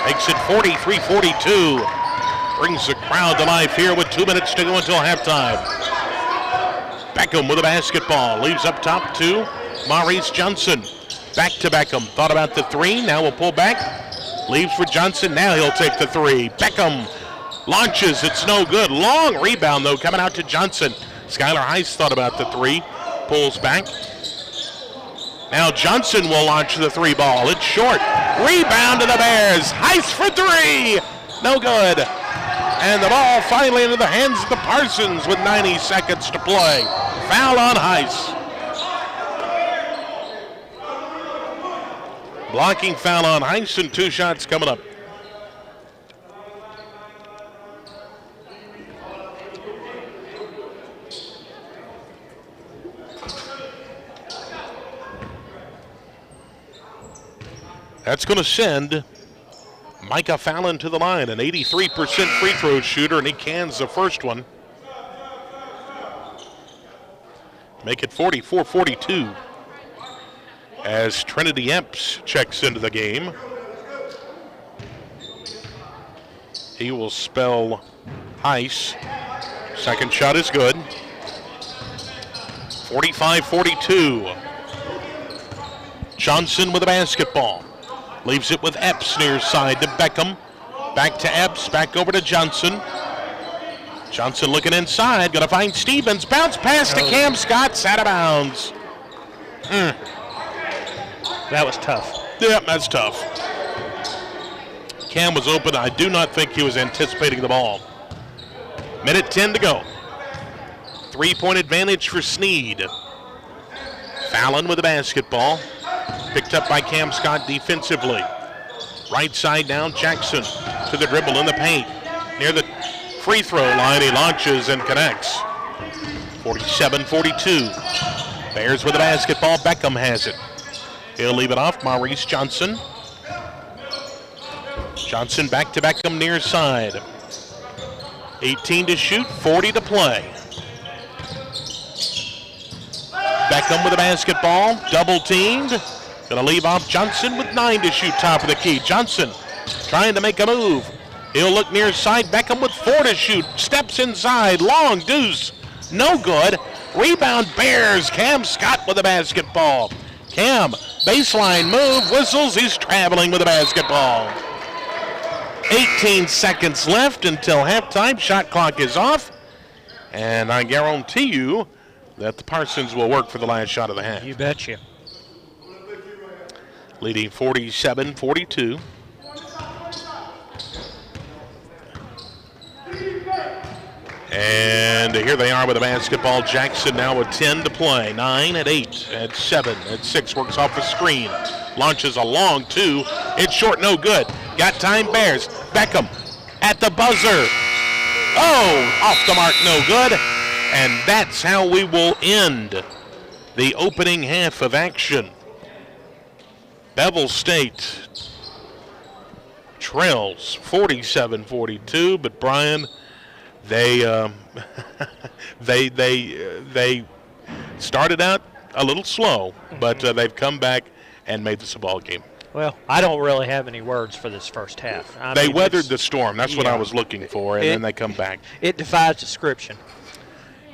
Makes it 43-42. Brings the crowd to life here with 2 minutes to go until halftime. Beckham with the basketball. Leaves up top to Maurice Johnson. Back to Beckham. Thought about the 3. Now will pull back. Leaves for Johnson. Now he'll take the 3. Beckham launches. It's no good. Long rebound, though, coming out to Johnson. Skylar Heiss thought about the 3. Pulls back. Now Johnson will launch the 3 ball. It's short. Rebound to the Bears. Heiss for 3. No good. And the ball finally into the hands of the Parsons with 90 seconds to play. Foul on Heiss. Blocking foul on Heiss and 2 shots coming up. That's going to send Micah Fallon to the line, an 83% free throw shooter, and he cans the first one. Make it 44-42 as Trinity Epps checks into the game. He will spell Heiss. Second shot is good. 45-42. Johnson with the basketball. Leaves it with Epps near side to Beckham. Back to Epps, back over to Johnson. Johnson looking inside, gonna find Stevens. Bounce pass to Cam Scott's out of bounds. That was tough. Yep, that's tough. Cam was open. I do not think he was anticipating the ball. Minute 10 to go. 3-point advantage for Snead. Fallon with the basketball. Picked up by Cam Scott defensively. Right side down, Jackson to the dribble in the paint. Near the free throw line, he launches and connects. 47-42. Bears with the basketball, Beckham has it. He'll leave it off, Maurice Johnson. Johnson back to Beckham near side. 18 to shoot, 40 to play. Beckham with the basketball, double teamed. Going to leave off Johnson with 9 to shoot, top of the key. Johnson trying to make a move. He'll look near side. Beckham with 4 to shoot. Steps inside. Long deuce. No good. Rebound Bears. Cam Scott with the basketball. Cam, baseline move, whistles. He's traveling with the basketball. 18 seconds left until halftime. Shot clock is off. And I guarantee you that the Parsons will work for the last shot of the half. You betcha. Leading 47-42. And here they are with the basketball. Jackson now with 10 to play. 9 at 8, at 7, at 6. Works off the screen. Launches a long 2. It's short, no good. Got time, Bears. Beckham at the buzzer. Oh, off the mark, no good. And that's how we will end the opening half of action. Bevill State trails 47-42, but Brian, they started out a little slow, but they've come back and made this a ball game. Well, I don't really have any words for this first half. They weathered the storm. That's what I was looking for, and then they come back. It defies description.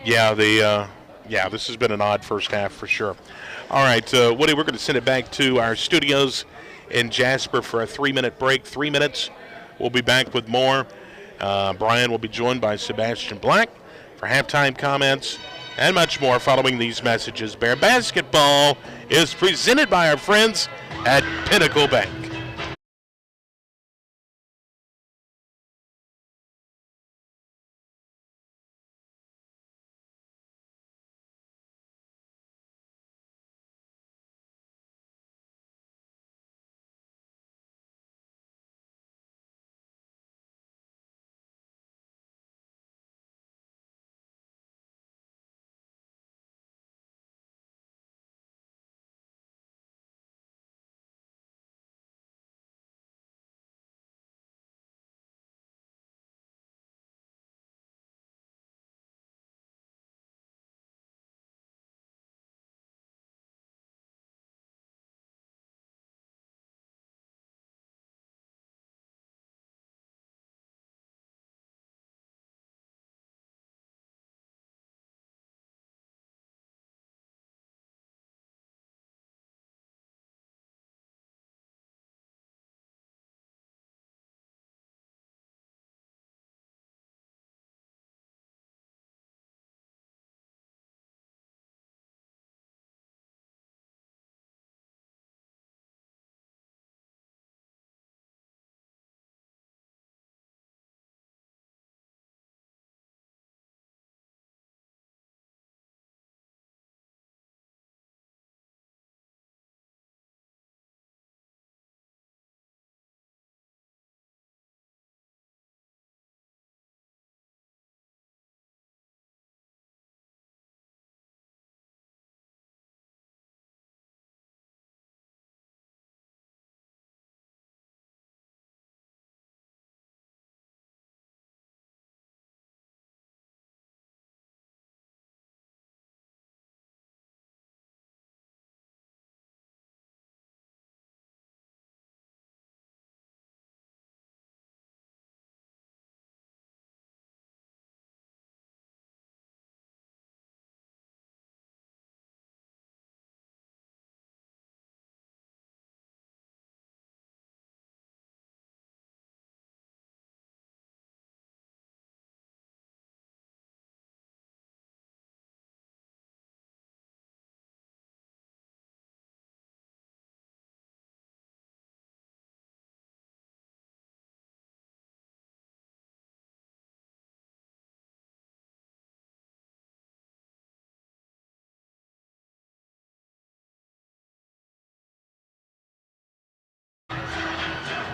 Yeah, this has been an odd first half for sure. All right, Woody, we're going to send it back to our studios in Jasper for a 3-minute break. 3 minutes. We'll be back with more. Brian will be joined by Sebastian Black for halftime comments and much more following these messages. Bear Basketball is presented by our friends at Pinnacle Bank.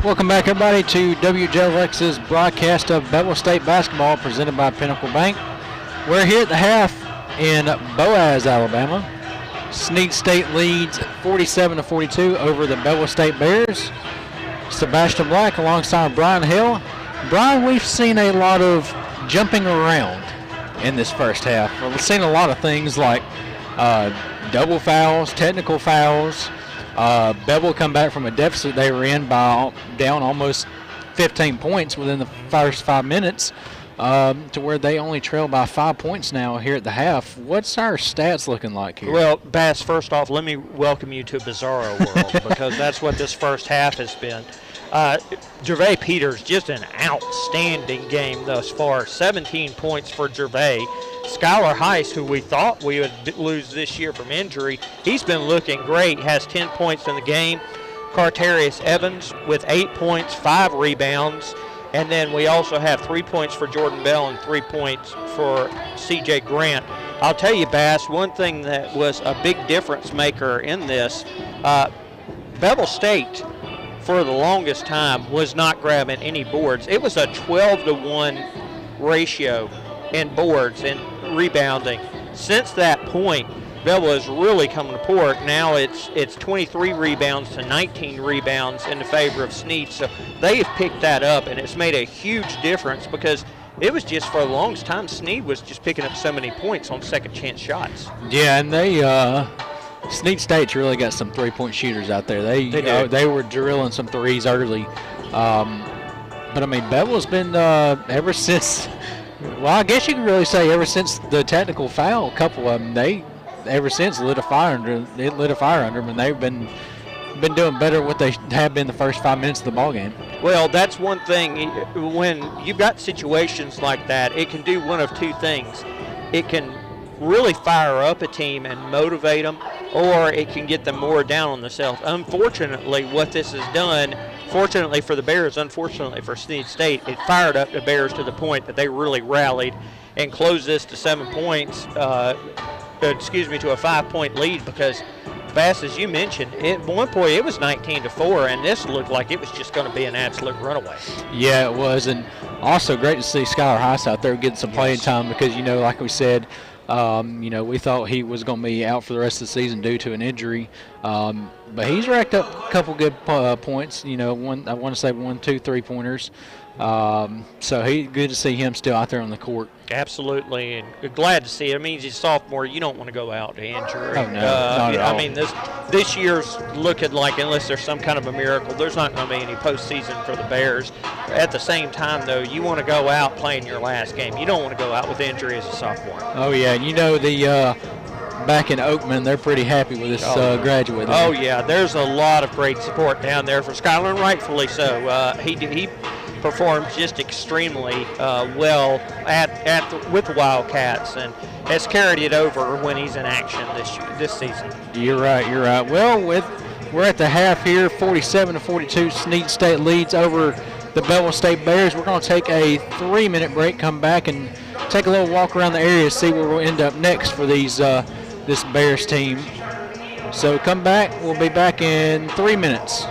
Welcome back, everybody, to WJLX's broadcast of Bevill State Basketball presented by Pinnacle Bank. We're here at the half in Boaz, Alabama. Snead State leads 47-42 over the Bevill State Bears. Sebastian Black alongside Brian Hill. Brian, we've seen a lot of jumping around in this first half. We've seen a lot of things like double fouls, technical fouls. Bevill come back from a deficit they were in by down almost 15 points within the first 5 minutes, to where they only trail by 5 points now here at the half. What's our stats looking like here? Well, Bass, first off, let me welcome you to Bizarro World because that's what this first half has been. Gervais Peters, just an outstanding game thus far. 17 points for Gervais. Skylar Heiss, who we thought we would lose this year from injury, he's been looking great, has 10 points in the game. Carterius Evans with 8 points, 5 rebounds. And then we also have 3 points for Jordan Bell and 3 points for C.J. Grant. I'll tell you, Bass, one thing that was a big difference maker in this, Bevill State, for the longest time, was not grabbing any boards. It was a 12-to-1 ratio in boards and rebounding. Since that point, Bevill is really coming to port. Now it's 23 rebounds to 19 rebounds in the favor of Snead. So they have picked that up, and it's made a huge difference because it was just for the longest time Snead was just picking up so many points on second chance shots. Yeah, and Snead State's really got some three-point shooters out there. They were drilling some threes early. But, I mean, Bevill's been ever since – well, I guess you can really say ever since the technical foul, a couple of them, they ever since lit a fire under them, and they've been doing better what they have been the first 5 minutes of the ball game. Well, that's one thing. When you've got situations like that, it can do one of two things. It can really fire up a team and motivate them, or it can get them more down on themselves. Unfortunately, what this has done, fortunately for the Bears, unfortunately for Snead State, it fired up the Bears to the point that they really rallied and closed this to 7 points, to a 5-point lead because, Bass, as you mentioned, at one point it was 19-4, and this looked like it was just going to be an absolute runaway. Yeah, it was, and also great to see Skylar Heiss out there getting some playing time because, like we said, we thought he was going to be out for the rest of the season due to an injury, but he's racked up a couple good points. I want to say 1, 2, 3-pointers. So good to see him still out there on the court. Absolutely, and glad to see it. I mean, he's a sophomore. You don't want to go out to injury. Oh, no, not at all. I mean, this year's looking like, unless there's some kind of a miracle, there's not going to be any postseason for the Bears. At the same time, though, you want to go out playing your last game. You don't want to go out with injury as a sophomore. Oh, yeah, and back in Oakman, they're pretty happy with this graduate. Oh, yeah, there's a lot of great support down there for Skylar, and rightfully so. He performed just extremely well with the Wildcats and has carried it over when he's in action this season. You're right. Well, we're at the half here, 47-42. Snead State leads over the Bevill State Bears. We're going to take a 3-minute break, come back, and take a little walk around the area, see where we'll end up next for this Bears team. So come back. We'll be back in 3 minutes.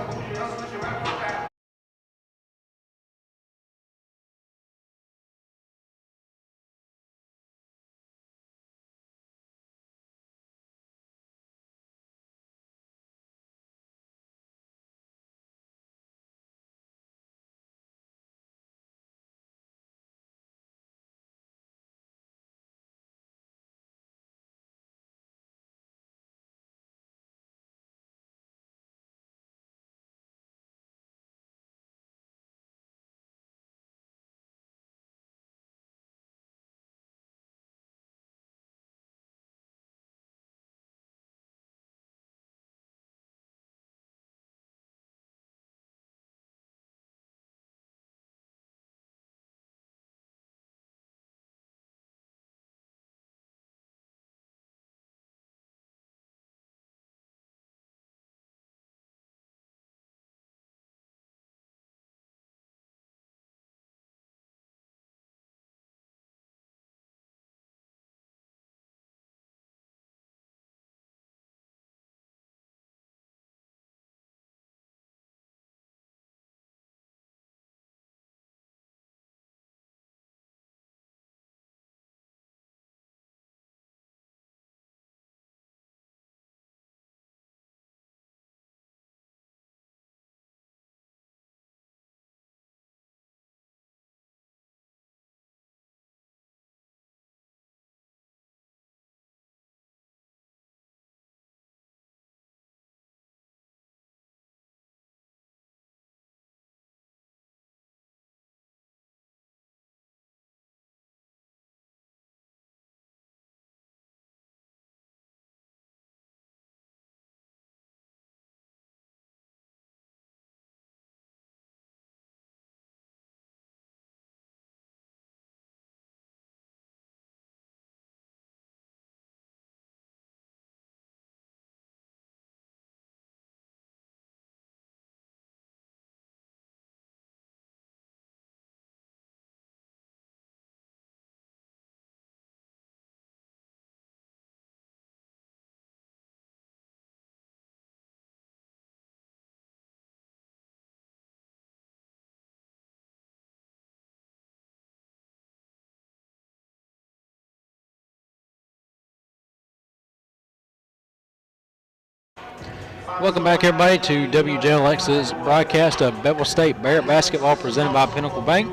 Welcome back, everybody, to WJLX's broadcast of Bevill State Barrett Basketball presented by Pinnacle Bank.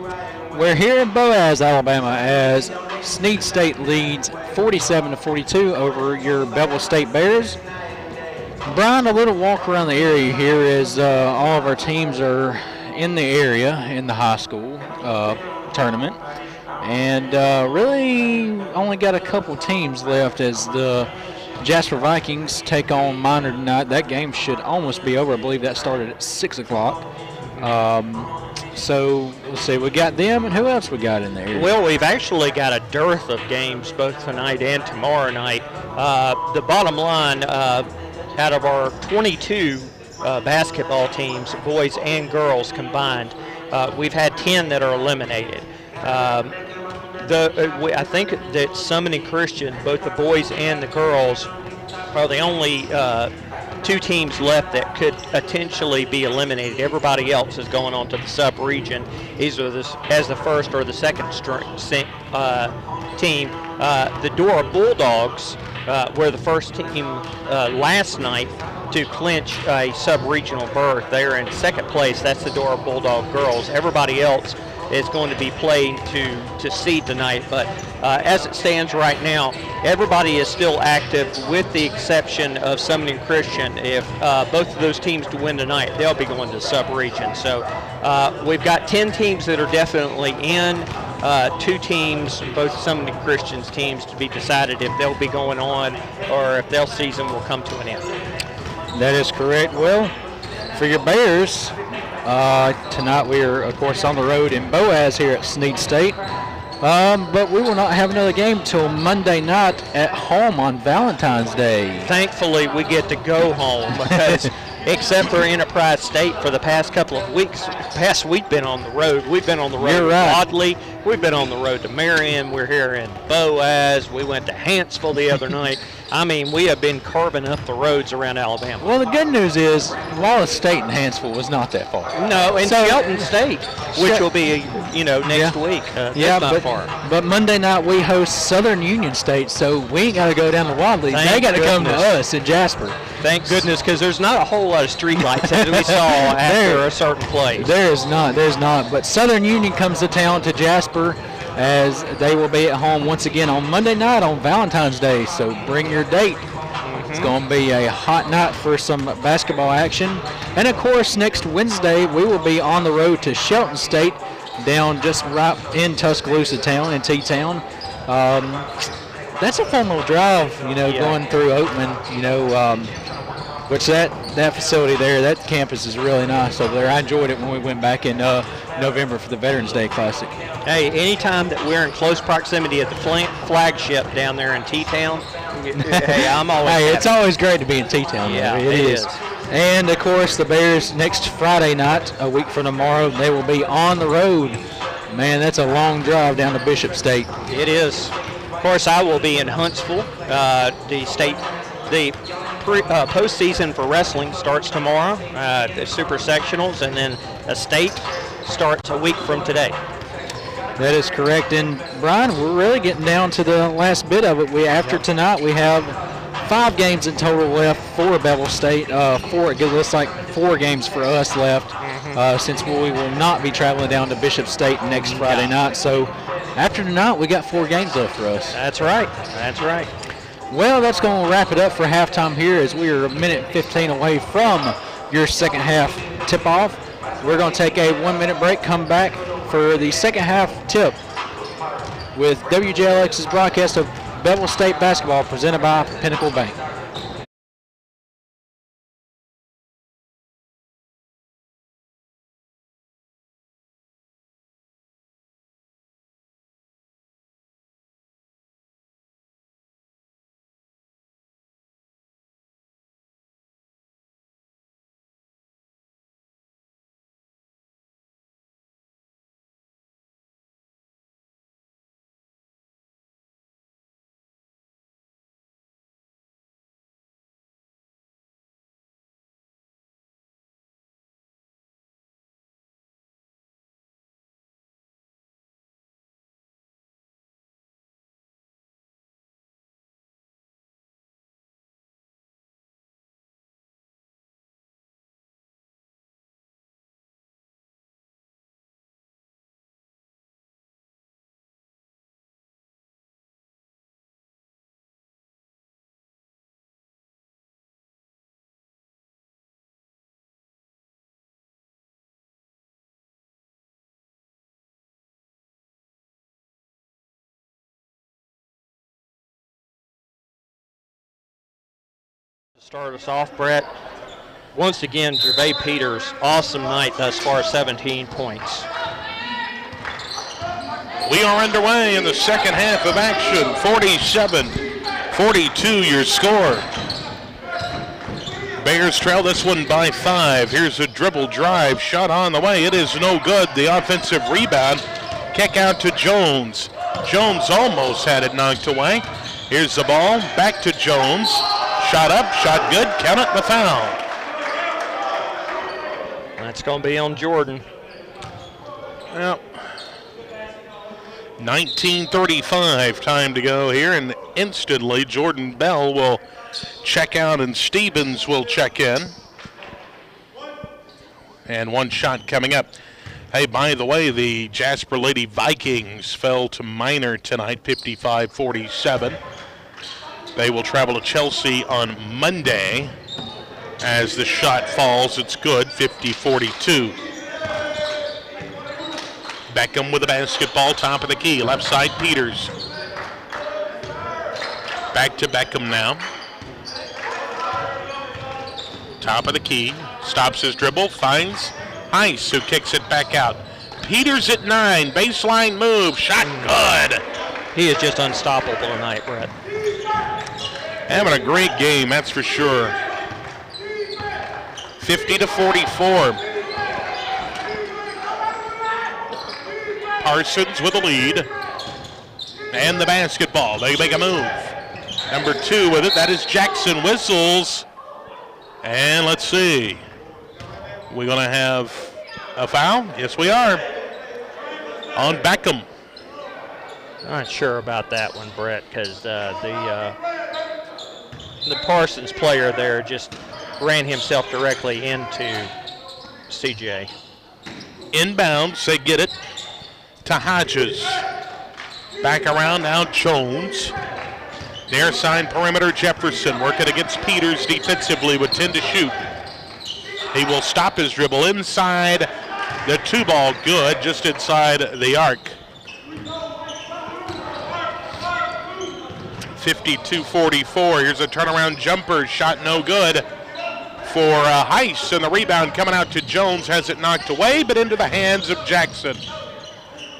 We're here in Boaz, Alabama, as Snead State leads 47-42 over your Bevill State Bears. Brian, a little walk around the area here as all of our teams are in the area in the high school tournament. And really only got a couple teams left as the Jasper Vikings take on Minor tonight. That game should almost be over. I believe that started at 6 o'clock. So let's see, we got them, and who else we got in there? Well, we've actually got a dearth of games both tonight and tomorrow night. The bottom line, out of our 22 basketball teams, boys and girls combined, we've had 10 that are eliminated. I think that Summoning Christian, both the boys and the girls, are the only two teams left that could potentially be eliminated. Everybody else is going on to the sub-region, either as the first or the second team. The Dora Bulldogs were the first team last night to clinch a sub-regional berth. They're in second place. That's the Dora Bulldog girls. Everybody else is going to be playing to seed tonight, but as it stands right now, everybody is still active with the exception of Summoning Christian. If both of those teams to win tonight, they'll be going to sub-region. So we've got 10 teams that are definitely in, 2 teams, both Summoning Christian's teams, to be decided if they'll be going on or if their season will come to an end. That is correct. Well, for your Bears, tonight we are, of course, on the road in Boaz here at Snead State. But we will not have another game till Monday night at home on Valentine's Day. Thankfully, we get to go home because except for Enterprise State for the past couple of weeks, we've been on the road. We've been on the road to Wadley. We've been on the road to Marion. We're here in Boaz. We went to Hanceville the other night. I mean, we have been carving up the roads around Alabama. Well, the good news is Wallace State and Hanceville was not that far. No, and Shelton State, which will be, next week. Not far. But Monday night we host Southern Union State, so we ain't got to go down to Wadley. They got to come to us in Jasper. Thank goodness, because there's not a whole lot of street lights as we saw after a certain place. There's not. But Southern Union comes to town to Jasper, as they will be at home once again on Monday night on Valentine's Day. So bring your date. It's going to be a hot night for some basketball action. And, of course, next Wednesday we will be on the road to Shelton State down just right in Tuscaloosa town, in T-Town. That's a fun little drive, going through Oatman, which that facility there, that campus is really nice over there. I enjoyed it when we went back in November for the Veterans Day Classic. Hey, anytime that we're in close proximity at the flagship down there in T-Town, hey, I'm always happy. It's always great to be in T-Town. Yeah, it is. And, of course, the Bears next Friday night, a week from tomorrow, they will be on the road. Man, that's a long drive down to Bishop State. It is. Of course, I will be in Huntsville. The postseason for wrestling starts tomorrow, the Super Sectionals, and then a state starts a week from today. That is correct. And, Brian, we're really getting down to the last bit of it. After tonight, we have 5 games in total left for Bevill State. It looks like 4 games for us left since we will not be traveling down to Bishop State next Friday night. So after tonight, we got 4 games left for us. That's right. Well, that's going to wrap it up for halftime here as we are a minute 15 away from your second half tip-off. We're going to take a 1-minute break, come back for the second half tip with WJLX's broadcast of Bevill State Basketball presented by Pinnacle Bank. Start us off, Brett. Once again, Gervais Peters, awesome night thus far, 17 points. We are underway in the second half of action. 47-42 your score. Bears trail this one by 5. Here's a dribble drive, shot on the way. It is no good. The offensive rebound, kick out to Jones. Jones almost had it knocked away. Here's the ball, back to Jones. Shot up, shot good, count it, the foul. That's going to be on Jordan. Well, 19:35 time to go here, and instantly Jordan Bell will check out and Stevens will check in. And one shot coming up. Hey, by the way, the Jasper Lady Vikings fell to Minor tonight, 55-47. They will travel to Chelsea on Monday. As the shot falls, it's good, 50-42. Beckham with the basketball, top of the key, left side, Peters. Back to Beckham now. Top of the key, stops his dribble, finds Heiss, who kicks it back out. Peters at 9, baseline move, shot good. He is just unstoppable tonight, Brett. Having a great game, that's for sure. 50-44. Parsons with the lead. And the basketball, they make a move. Number 2 with it, that is Jackson, whistles. And let's see. We're going to have a foul? Yes, we are. On Beckham. Not sure about that one, Brett, because the Parsons player there just ran himself directly into CJ. Inbounds, they get it to Hodges. Back around now, Jones. Near side perimeter, Jefferson working against Peters defensively with 10 to shoot. He will stop his dribble inside. The 2-ball good, just inside the arc. 52-44. Here's a turnaround jumper, shot no good for Heiss, and the rebound coming out to Jones, has it knocked away, but into the hands of Jackson.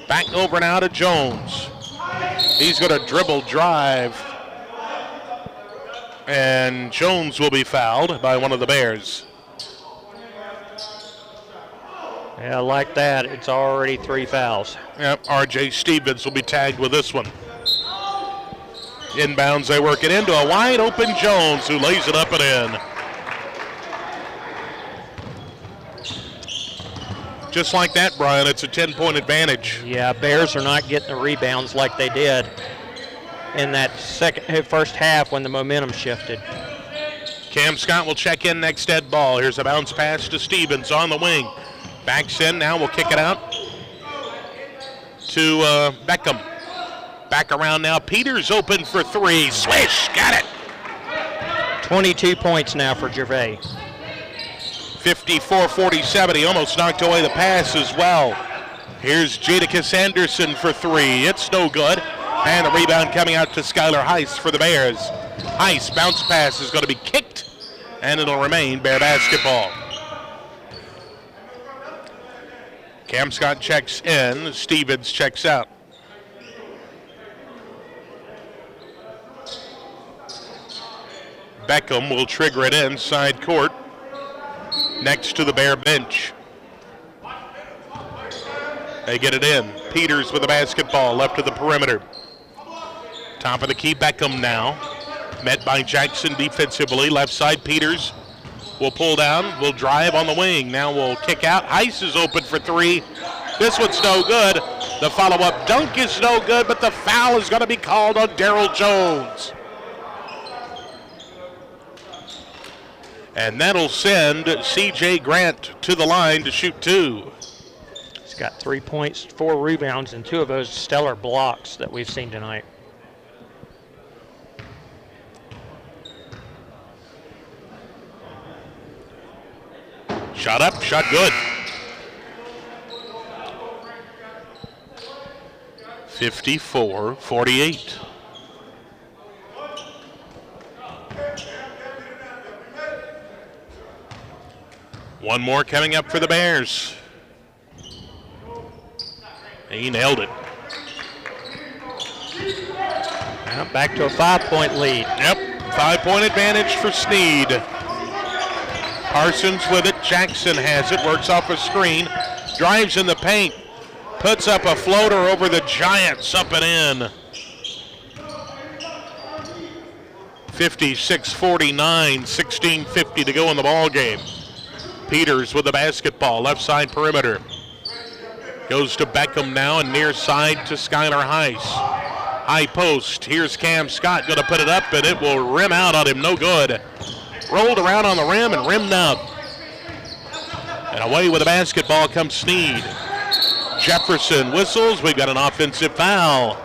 Back over now to Jones. He's going to dribble drive, and Jones will be fouled by one of the Bears. Yeah, like that, it's already 3 fouls. Yep, R.J. Stevens will be tagged with this one. Inbounds, they work it into a wide open Jones, who lays it up and in. Just like that, Brian, it's a 10-point advantage. Yeah, Bears are not getting the rebounds like they did in that first half when the momentum shifted. Cam Scott will check in next dead ball. Here's a bounce pass to Stevens on the wing. Backs in now, we'll kick it out to Beckham. Back around now, Peters open for 3. Swish, got it. 22 points now for Gervais. 54-47, he almost knocked away the pass as well. Here's Jadakiss Anderson for 3. It's no good. And the rebound coming out to Skylar Heiss for the Bears. Heiss, bounce pass is going to be kicked, and it'll remain Bear basketball. Cam Scott checks in, Stevens checks out. Beckham will trigger it inside court next to the Bear bench. They get it in. Peters with the basketball left of the perimeter. Top of the key, Beckham now. Met by Jackson defensively. Left side, Peters will pull down, will drive on the wing. Now will kick out. Heiss is open for 3. This one's no good. The follow-up dunk is no good, but the foul is going to be called on Darryl Jones. And that'll send C.J. Grant to the line to shoot 2. He's got 3 points, 4 rebounds, and 2 of those stellar blocks that we've seen tonight. Shot up, shot good. 54-48. One more coming up for the Bears. He nailed it. Now back to a 5-point lead. Yep, 5-point advantage for Snead. Parsons with it. Jackson has it. Works off a screen. Drives in the paint. Puts up a floater over the Giants. Up and in. 56-49. 16:50 to go in the ball game. Peters with the basketball. Left side perimeter. Goes to Beckham now and near side to Skylar Heiss. High post. Here's Cam Scott going to put it up and it will rim out on him. No good. Rolled around on the rim and rimmed out. And away with the basketball comes Snead. Jefferson whistles. We've got an offensive foul.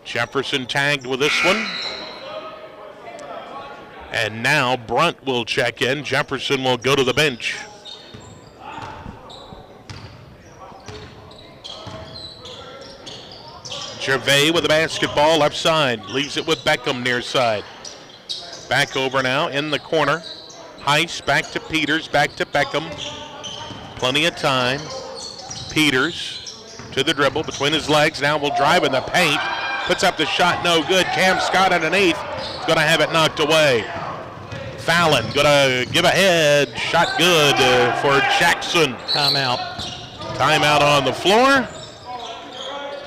Jefferson tagged with this one. And now Brunt will check in. Jefferson will go to the bench. Gervais with the basketball, left side. Leaves it with Beckham near side. Back over now in the corner. Heiss back to Peters, back to Beckham. Plenty of time. Peters to the dribble between his legs. Now will drive in the paint. Puts up the shot, no good. Cam Scott underneath. Is going to have it knocked away. Fallon going to give a head. Shot good for Jackson. Timeout. Timeout on the floor.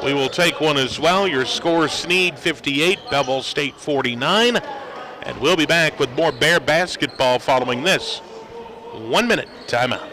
We will take one as well. Your score, Snead 58, Bevill State 49. And we'll be back with more Bear basketball following this 1 minute timeout.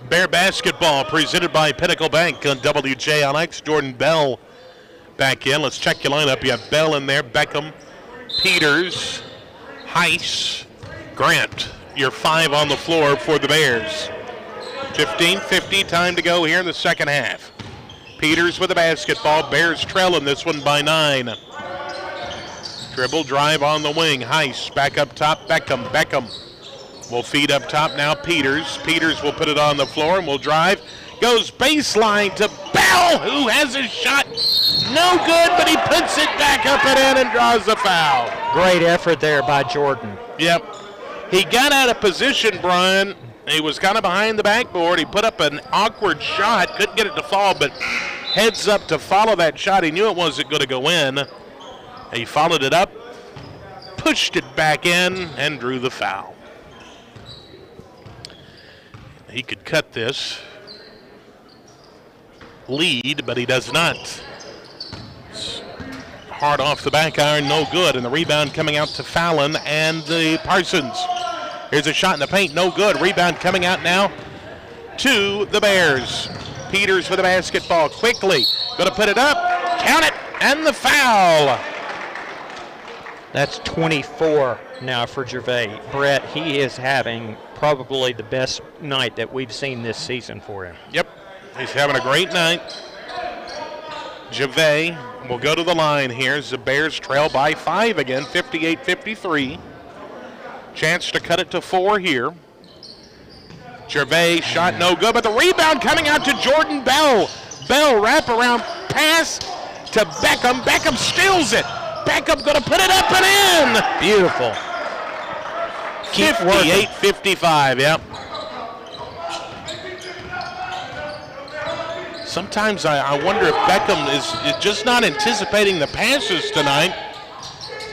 Bear basketball presented by Pinnacle Bank on WJLX. Jordan Bell back in. Let's check your lineup. You have Bell in there, Beckham, Peters, Heiss, Grant. Your 5 on the floor for the Bears. 15:50, time to go here in the second half. Peters with the basketball. Bears trailing this one by 9. Dribble drive on the wing. Heiss back up top. Beckham will feed up top now. Peters will put it on the floor and will drive. Goes baseline to Bell, who has a shot. No good, but he puts it back up and in and draws the foul. Great effort there by Jordan. Yep. He got out of position, Brian. He was kind of behind the backboard. He put up an awkward shot. Couldn't get it to fall, but heads up to follow that shot. He knew it wasn't going to go in. He followed it up, pushed it back in, and drew the foul. He could cut this lead, but he does not. It's hard off the back iron, no good. And the rebound coming out to Fallon and the Parsons. Here's a shot in the paint, no good. Rebound coming out now to the Bears. Peters with the basketball, quickly. Going to put it up, count it, and the foul. That's 24 now for Gervais. Brett, he is having probably the best night that we've seen this season for him. Yep, he's having a great night. Gervais will go to the line here as the Bears trail by 5 again, 58-53. Chance to cut it to 4 here. Gervais shot no good, but the rebound coming out to Jordan Bell. Bell wraparound pass to Beckham. Beckham steals it. Beckham going to put it up and in. Beautiful. 58-55, yep. Sometimes I wonder if Beckham is just not anticipating the passes tonight.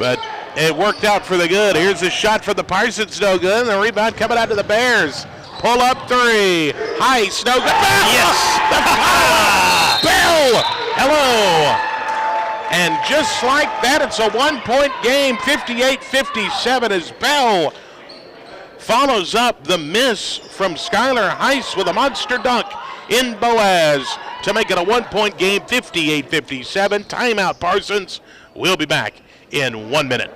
But it worked out for the good. Here's a shot for the Parsons, no good. And the rebound coming out to the Bears. Pull up three. Heiss, no good. Yes! Bell! Hello! And just like that, it's a one-point game, 58-57, as Bell follows up the miss from Skylar Heiss with a monster dunk in Boaz to make it a one-point game, 58-57. Timeout, Parsons. We'll be back in 1 minute.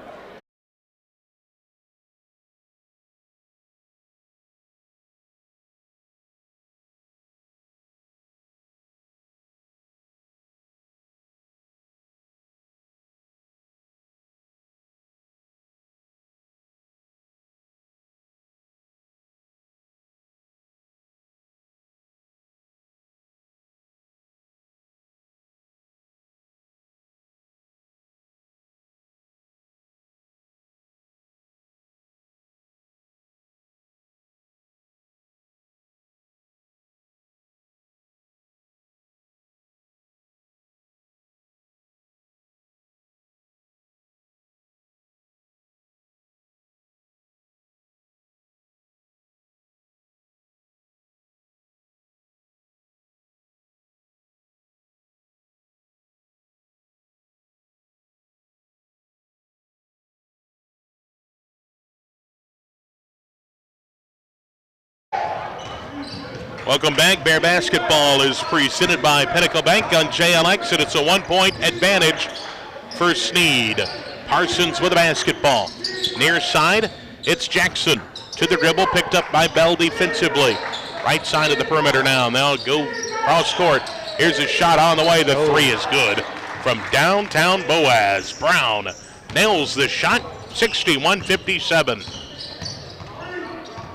Welcome back. Bear Basketball is presented by Pinnacle Bank on JLX, and it's a one-point advantage for Snead. Parsons with a basketball. Near side, it's Jackson. To the dribble, picked up by Bell defensively. Right side of the perimeter now. They'll go cross court. Here's a shot on the way. The three is good from downtown Boaz. Brown nails the shot, 61-57.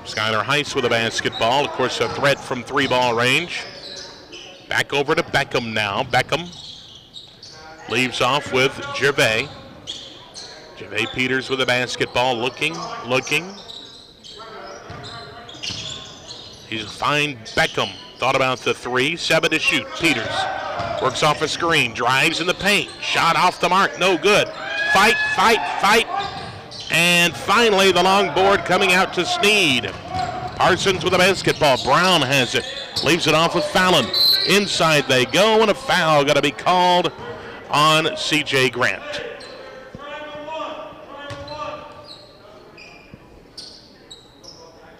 Skylar Heiss with a basketball. Of course, a threat from three-ball range. Back over to Beckham now. Beckham leaves off with Gervais. Gervais Peters with a basketball. Looking. He's fine. Beckham thought about the three. 7 to shoot. Peters works off a screen. Drives in the paint. Shot off the mark. No good. Fight. And finally, the long board coming out to Snead. Parsons with a basketball. Brown has it. Leaves it off with Fallon. Inside they go, and a foul going to be called on C.J. Grant.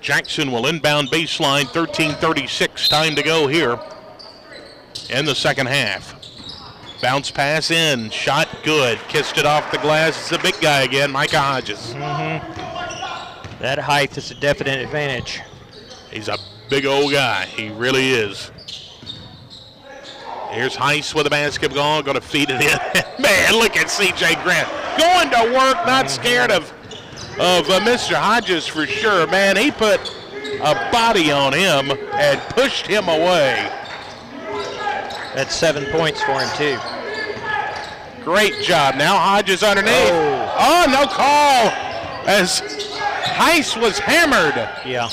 Jackson will inbound baseline. 13:36. Time to go here in the second half. Bounce pass in, shot good, kissed it off the glass. It's the big guy again, Micah Hodges. That height is a definite advantage. He's a big old guy, he really is. Here's Heiss with a basketball, going to feed it in. Man, look at C.J. Grant, going to work, not scared of Mr. Hodges for sure. Man, he put a body on him and pushed him away. That's 7 points for him, too. Great job. Now Hodges underneath. Oh, no call as Heiss was hammered. Yeah.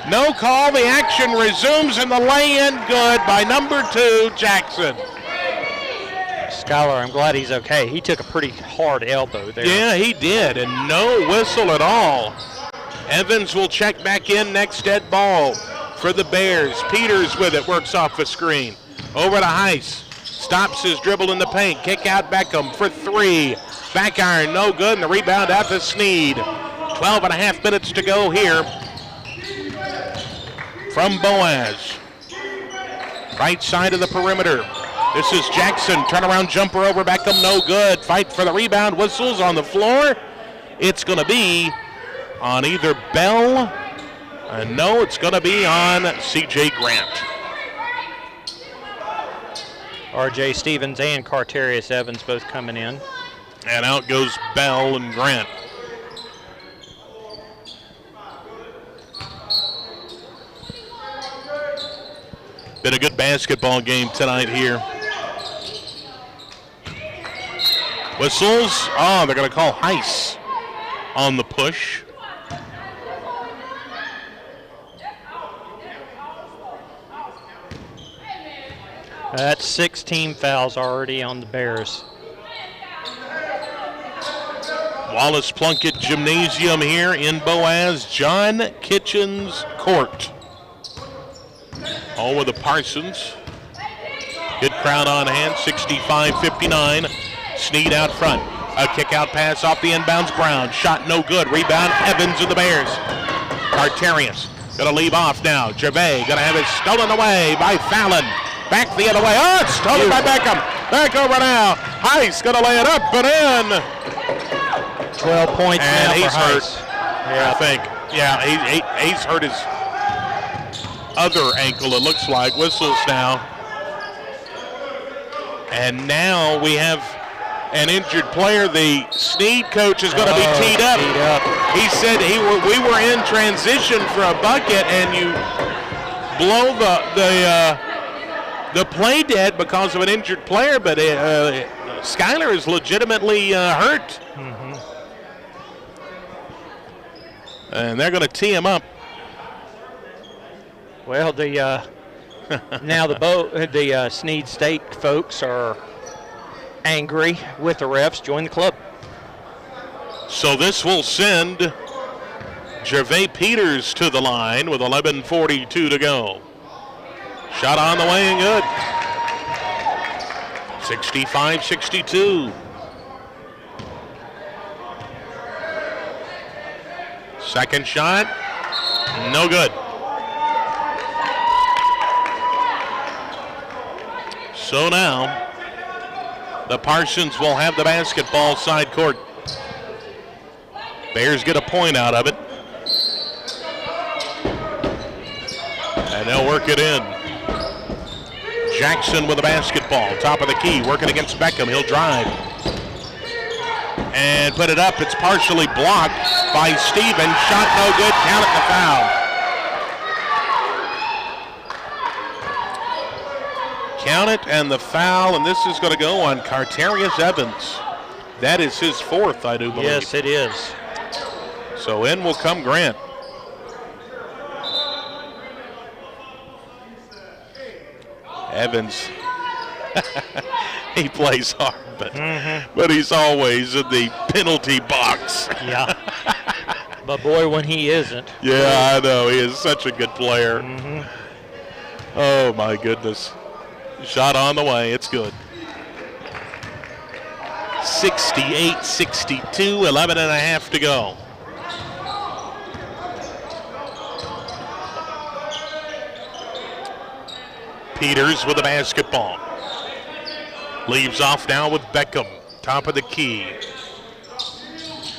No call. The action resumes, and the lay-in good by number 2, Jackson. Skylar, I'm glad he's okay. He took a pretty hard elbow there. Yeah, he did, and no whistle at all. Evans will check back in next at ball for the Bears. Peters with it, works off the screen. Over to Heiss. Stops his dribble in the paint. Kick out Beckham for 3. Back iron, no good, and the rebound out to Snead. 12 and a half minutes to go here from Boaz. Right side of the perimeter. This is Jackson. Turnaround jumper over Beckham, no good. Fight for the rebound. Whistles on the floor. It's going to be on either Bell. No, it's going to be on C.J. Grant. R.J. Stevens and Carterius Evans both coming in. And out goes Bell and Grant. Been a good basketball game tonight here. Whistles. Oh, they're going to call Heiss on the push. That's 16 fouls already on the Bears. Wallace Plunkett Gymnasium here in Boaz, John Kitchens Court. Home of the Parsons. Good crowd on hand, 65-59. Snead out front. A kick-out pass off the inbounds. Brown. Shot no good. Rebound, Evans of the Bears. Carterius going to leave off now. Gervais going to have it stolen away by Fallon. Back the other way. Oh, it's stolen by Beckham. Back over now. Heiss going to lay it up and in. 12 points and now he's for hurt. Heiss. Yeah, I think. Yeah, he's hurt his other ankle, it looks like. Whistles now. And now we have an injured player. The Snead coach is going to be teed up. He said we were in transition for a bucket, and you blow the play dead because of an injured player, but Schuyler is legitimately hurt. Mm-hmm. And they're going to tee him up. Well, now the Snead State folks are angry with the refs. Join the club. So this will send Gervais Peters to the line with 11:42 to go. Shot on the way and good. 65-62. Second shot, no good. So now, the Parsons will have the basketball side court. Bears get a point out of it. And they'll work it in. Jackson with the basketball, top of the key, working against Beckham. He'll drive. And put it up. It's partially blocked by Stevens. Shot no good. Count it, the foul. Count it and the foul, and this is going to go on Carterius Evans. That is his fourth, I do believe. Yes, it is. So in will come Grant. Evans, he plays hard, but he's always in the penalty box. Yeah. But boy, when he isn't. Yeah, I know. He is such a good player. Mm-hmm. Oh, my goodness. Shot on the way. It's good. 68-62, 11 and a half to go. Peters with the basketball. Leaves off now with Beckham, top of the key.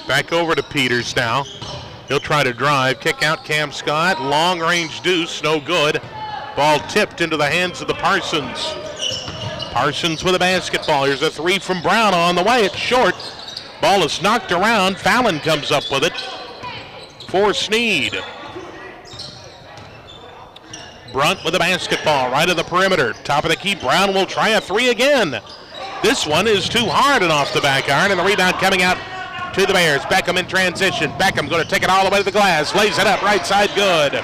Back over to Peters now. He'll try to drive, kick out Cam Scott. Long range deuce, no good. Ball tipped into the hands of the Parsons. Parsons with the basketball. Here's a three from Brown on the way. It's short. Ball is knocked around. Fallon comes up with it for Snead. Brunt with the basketball, right of the perimeter. Top of the key, Brown will try a three again. This one is too hard and off the back iron, and the rebound coming out to the Bears. Beckham in transition. Beckham going to take it all the way to the glass. Lays it up, right side, good.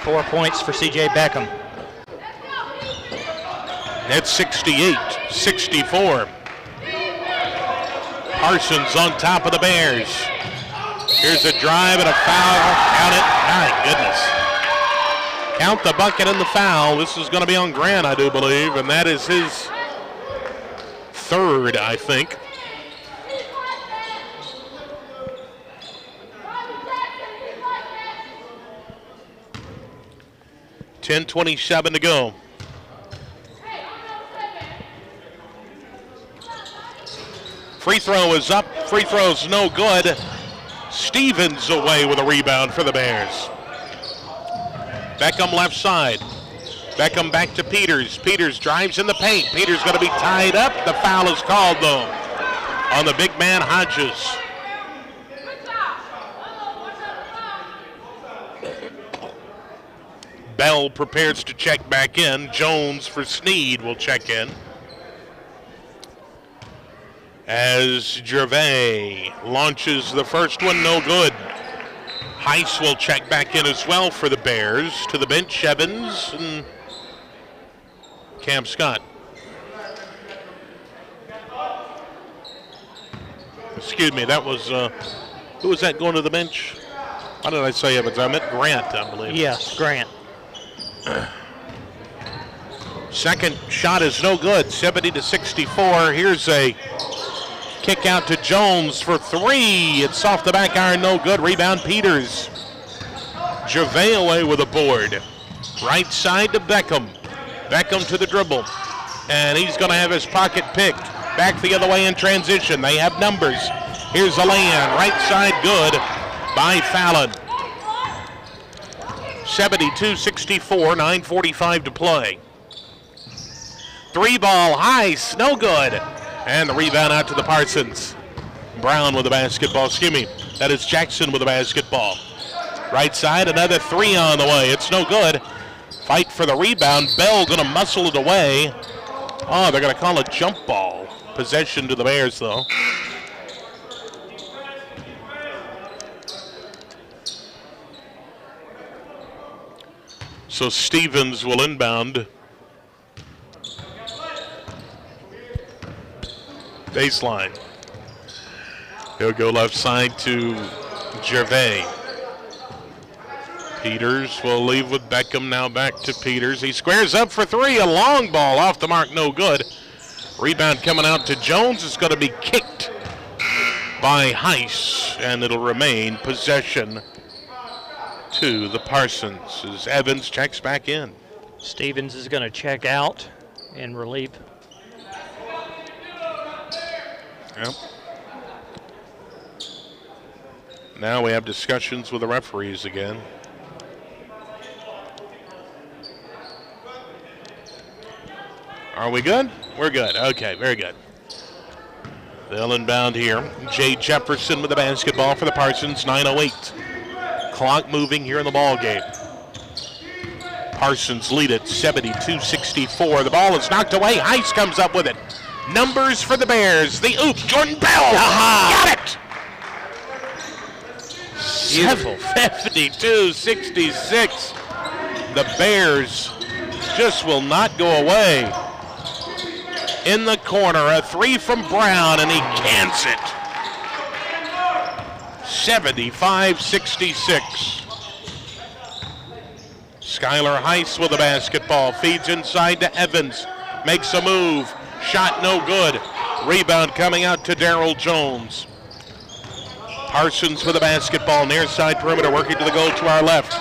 4 points for C.J. Beckham. It's 68-64. Parsons on top of the Bears. Here's a drive and a foul. Count it. My goodness. Count the bucket and the foul. This is going to be on Grant, I do believe, and that is his third, I think. .27 to go. Free throw is up. Free throw's no good. Stevens away with a rebound for the Bears. Beckham left side. Beckham back to Peters. Peters drives in the paint. Peters going to be tied up. The foul is called, though, on the big man, Hodges. Bell prepares to check back in. Jones for Snead will check in. As Gervais launches the first one, no good. Heiss will check back in as well for the Bears. To the bench, Evans and Cam Scott. Excuse me, that was, who was that going to the bench? Why did I say Evans? I meant Grant, I believe. Yes, Grant. Second shot is no good, 70-64. Here's a kick out to Jones for three. It's off the back iron, no good. Rebound, Peters. Gervais away with a board. Right side to Beckham. Beckham to the dribble. And he's going to have his pocket picked. Back the other way in transition. They have numbers. Here's a lay-in. Right side good by Fallon. 72-64, 9:45 to play. Three ball, Heiss, no good. And the rebound out to the Parsons. Brown with the basketball. Excuse me, that is Jackson with the basketball. Right side, another three on the way. It's no good. Fight for the rebound. Bell going to muscle it away. Oh, they're going to call a jump ball. Possession to the Bears, though. So Stevens will inbound. Baseline. He'll go left side to Gervais. Peters will leave with Beckham, now back to Peters. He squares up for three, a long ball off the mark, no good. Rebound coming out to Jones. It's going to be kicked by Heiss, and it'll remain possession to the Parsons as Evans checks back in. Stevens is going to check out in relief. Yep. Now we have discussions with the referees again. Are we good? We're good. Okay, very good. They'll inbound here. Jay Jefferson with the basketball for the Parsons, 9:08. Clock moving here in the ball game. Parsons lead it 72-64. The ball is knocked away. Heiss comes up with it. Numbers for the Bears. The oop. Jordan Bell. Got it. Beautiful. 72-66. The Bears just will not go away. In the corner, a three from Brown, and he cans it. 75-66. Skylar Heiss with the basketball. Feeds inside to Evans. Makes a move. Shot no good. Rebound coming out to Darrell Jones. Parsons with the basketball. Near side perimeter working to the goal to our left.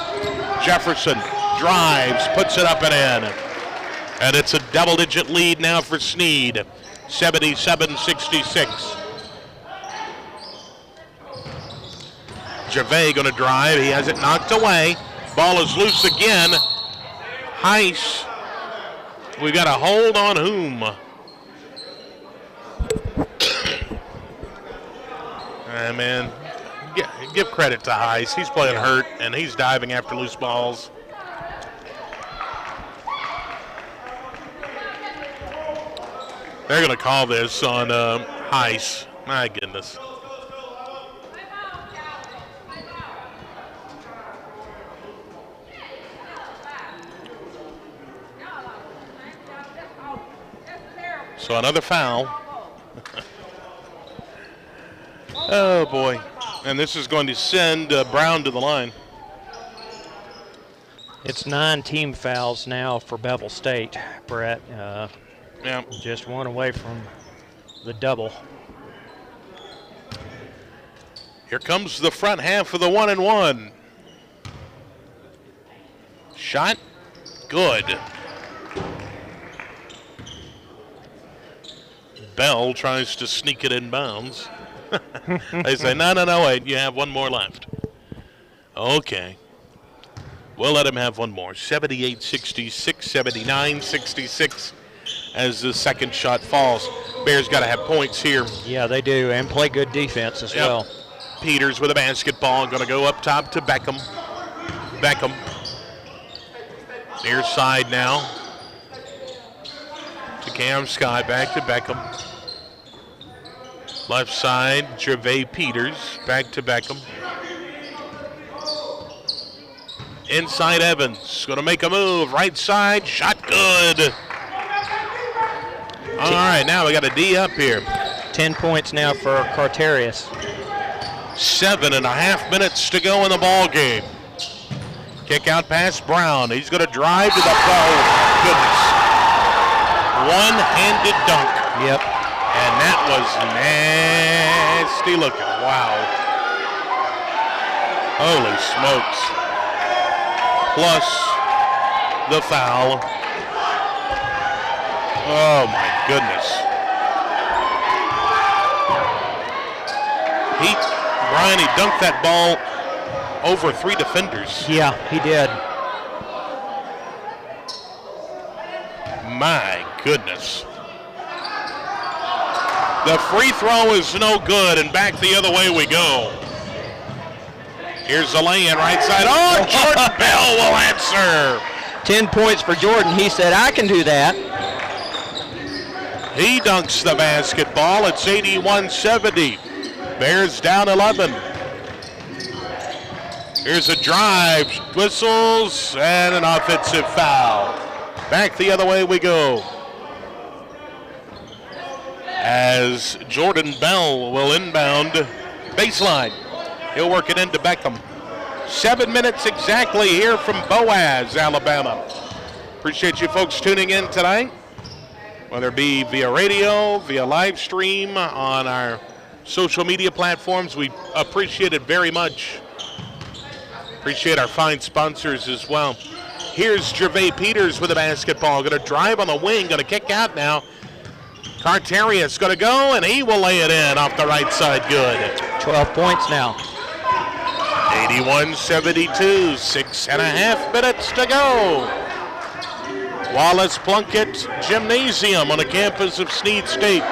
Jefferson drives, puts it up and in. And it's a double-digit lead now for Snead. 77-66. Gervais going to drive. He has it knocked away. Ball is loose again. Heiss. We got a hold on whom? Man, give credit to Heiss. He's playing hurt, and he's diving after loose balls. They're going to call this on Heiss. My goodness. So another foul. Oh, boy. And this is going to send Brown to the line. It's 9 team fouls now for Bevill State, Brett. Yeah. Just one away from the double. Here comes the front half of the 1-and-1. Shot. Good. Bell tries to sneak it in bounds. They say, no, wait, you have one more left. Okay. We'll let him have one more. 78-66, 79-66 as the second shot falls. Bears got to have points here. Yeah, they do, and play good defense as well. Peters with a basketball, going to go up top to Beckham. Beckham. Near side now to Cam Scott, back to Beckham. Left side, Gervais Peters, back to Beckham. Inside Evans, going to make a move. Right side, shot good. All right, now we got a D up here. 10 points now for Carterius. 7.5 minutes to go in the ball game. Kick out past Brown. He's going to drive to the ball. Goodness. One-handed dunk. Yep. And that was nasty looking. Wow. Holy smokes. Plus the foul. Oh my goodness. Brian, he dunked that ball over 3 defenders. Yeah, he did. My goodness. The free throw is no good, and back the other way we go. Here's the lay-in right side. Oh, Jordan Bell will answer. 10 points for Jordan. He said, I can do that. He dunks the basketball. It's 81-70. Bears down 11. Here's a drive, whistles, and an offensive foul. Back the other way we go. As Jordan Bell will inbound baseline. He'll work it into Beckham. 7 minutes exactly here from Boaz, Alabama. Appreciate you folks tuning in tonight, whether it be via radio, via live stream, on our social media platforms. We appreciate it very much. Appreciate our fine sponsors as well. Here's Gervais Peters with the basketball. Going to drive on the wing, going to kick out now. Carterius going to go, and he will lay it in off the right side. Good. 12 points now. 81-72, 6.5 minutes to go. Wallace Plunkett Gymnasium on the campus of Snead State.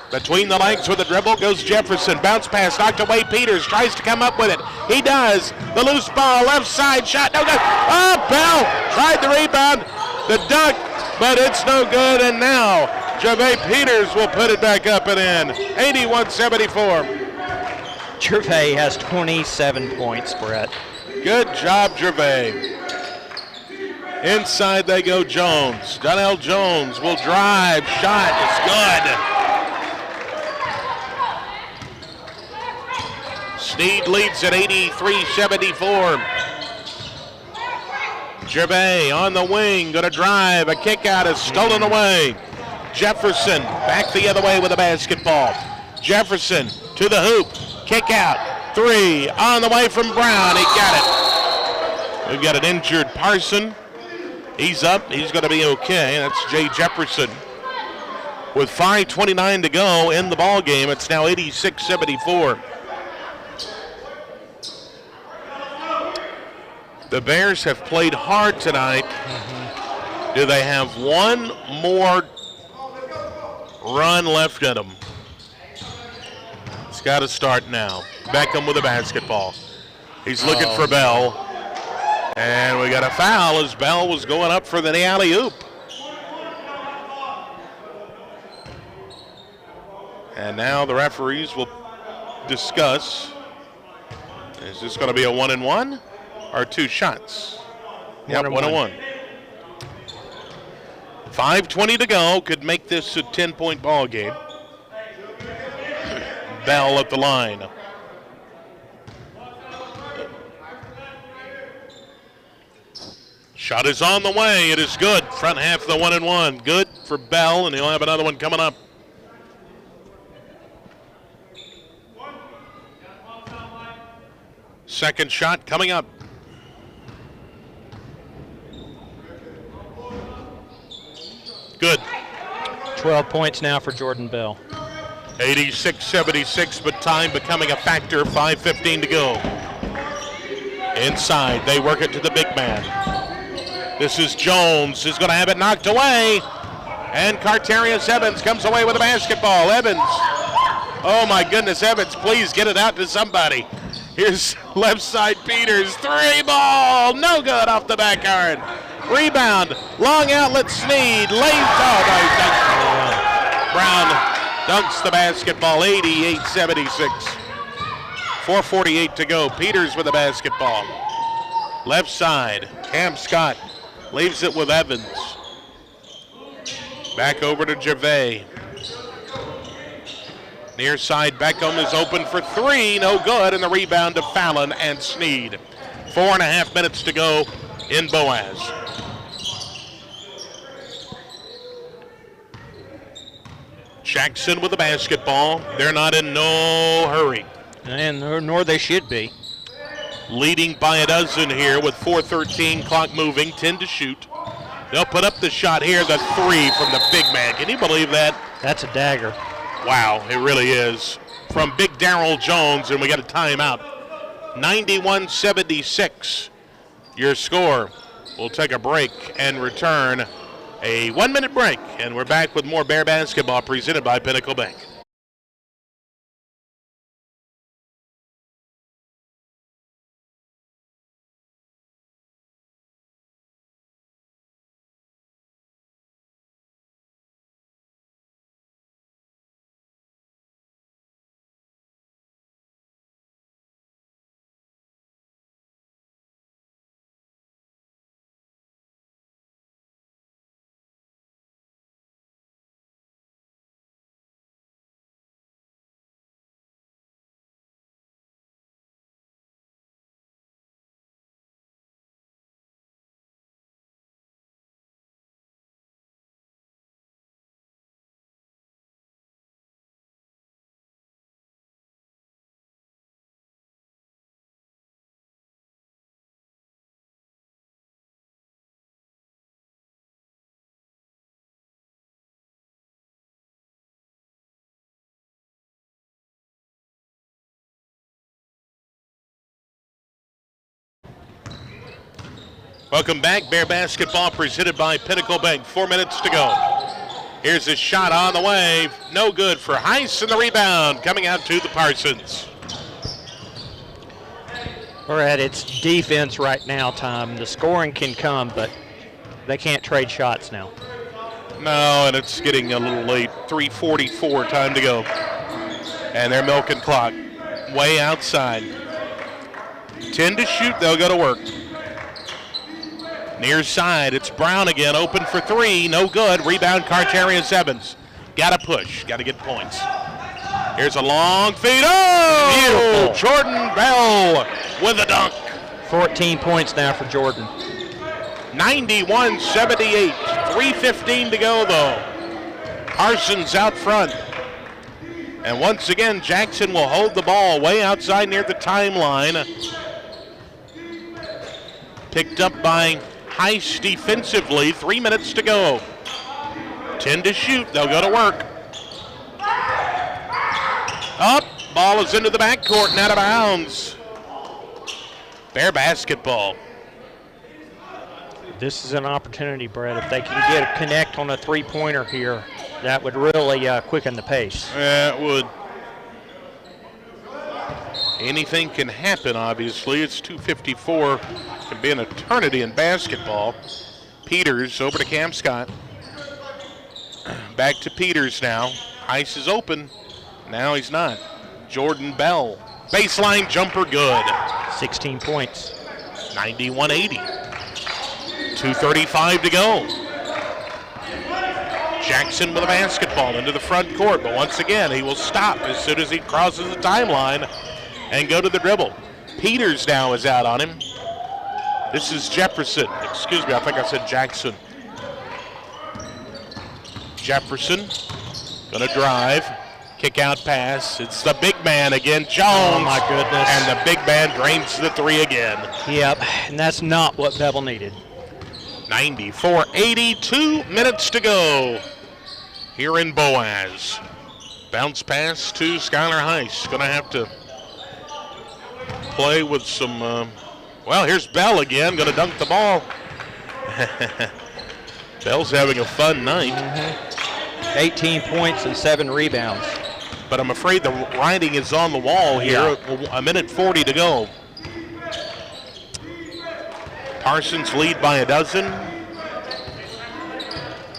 Between the legs with a dribble goes Jefferson. Bounce pass, knocked away. Peters tries to come up with it. He does. The loose ball, left side shot, no good. Oh, Bell tried the rebound, the dunk, but it's no good. And now Gervais Peters will put it back up and in. 81-74. Gervais has 27 points, Brett. Good job, Gervais. Inside they go, Jones. Donnell Jones will drive. Shot is good. Snead leads at 83-74. Gervais on the wing, going to drive. A kick out is stolen away. Jefferson back the other way with the basketball. Jefferson to the hoop. Kick out. 3 on the way from Brown. He got it. We've got an injured Parson. He's up. He's going to be okay. That's Jay Jefferson. With 5:29 to go in the ball game, it's now 86-74. The Bears have played hard tonight. Do they have one more run left in them? It's got to start now. Beckham with the basketball. He's looking for Bell. And we got a foul as Bell was going up for the alley-oop. And now the referees will discuss. Is this going to be a 1-and-1 or 2 shots? Yep, 1-and-1. 5:20 to go. Could make this a 10-point ball game. Bell at the line. Shot is on the way. It is good. Front half of the 1-and-1. Good for Bell, and he'll have another one coming up. Second shot coming up. Good. 12 points now for Jordan Bell. 86-76, but time becoming a factor. 5:15 to go. Inside, they work it to the big man. This is Jones, who's going to have it knocked away. And Carterius Evans comes away with the basketball. Evans. Oh my goodness, Evans, please get it out to somebody. Here's left side Peters. 3 ball. No good off the backyard. Rebound. Long outlet Snead. Brown dunks the basketball. 88-76. 4:48 to go. Peters with the basketball. Left side. Cam Scott leaves it with Evans. Back over to Gervais. Near side, Beckham is open for three. No good. And the rebound to Fallon and Snead. 4.5 minutes to go in Boaz. Jackson with the basketball. They're not in no hurry. And nor they should be. Leading by a dozen here with 4:13, clock moving, 10 to shoot. They'll put up the shot here, the three from the big man. Can you believe that? That's a dagger. Wow, it really is. From Big Darryl Jones, and we got a timeout. 91-76, your score. We'll take a break and return. A 1-minute break, and we're back with more Bear Basketball presented by Pinnacle Bank. Welcome back. Bear Basketball presented by Pinnacle Bank. 4 minutes to go. Here's a shot on the way. No good for Heiss, and the rebound coming out to the Parsons. We're at its defense right now, Tom. The scoring can come, but they can't trade shots now. No, and it's getting a little late. 3:44, time to go. And they're milking clock. Way outside. 10 to shoot, they'll go to work. Near side, it's Brown again, open for three, no good. Rebound, Carterius Evans. Got to push, got to get points. Here's a long feed. Oh! Beautiful. Jordan Bell with a dunk. 14 points now for Jordan. 91-78, 3:15 to go though. Parsons out front. And once again, Jackson will hold the ball way outside near the timeline. Picked up by Heiss defensively. 3 minutes to go. 10 to shoot. They'll go to work. Up. Ball is into the backcourt and out of bounds. Bear basketball. This is an opportunity, Brett. If they can get a connect on a three-pointer here, that would really quicken the pace. Yeah, it would. Anything can happen, obviously. It's 2:54. Can be an eternity in basketball. Peters over to Cam Scott. Back to Peters now. Heiss is open. Now he's not. Jordan Bell. Baseline jumper good. 16 points. 91-80. 2:35 to go. Jackson with a basketball into the front court, but once again, he will stop as soon as he crosses the timeline and go to the dribble. Peters now is out on him. This is Jefferson. Excuse me, I think I said Jackson. Jefferson gonna drive. Kick out pass. It's the big man again, Jones. Oh my goodness. And the big man drains the three again. Yep, and that's not what Bevill needed. 94-80, 2 minutes to go here in Boaz. Bounce pass to Skylar Heiss. Gonna have to play with some, well, here's Bell again, gonna dunk the ball. Bell's having a fun night. 18 points and 7 rebounds. But I'm afraid the writing is on the wall here. A minute 40 to go. Parsons lead by a dozen.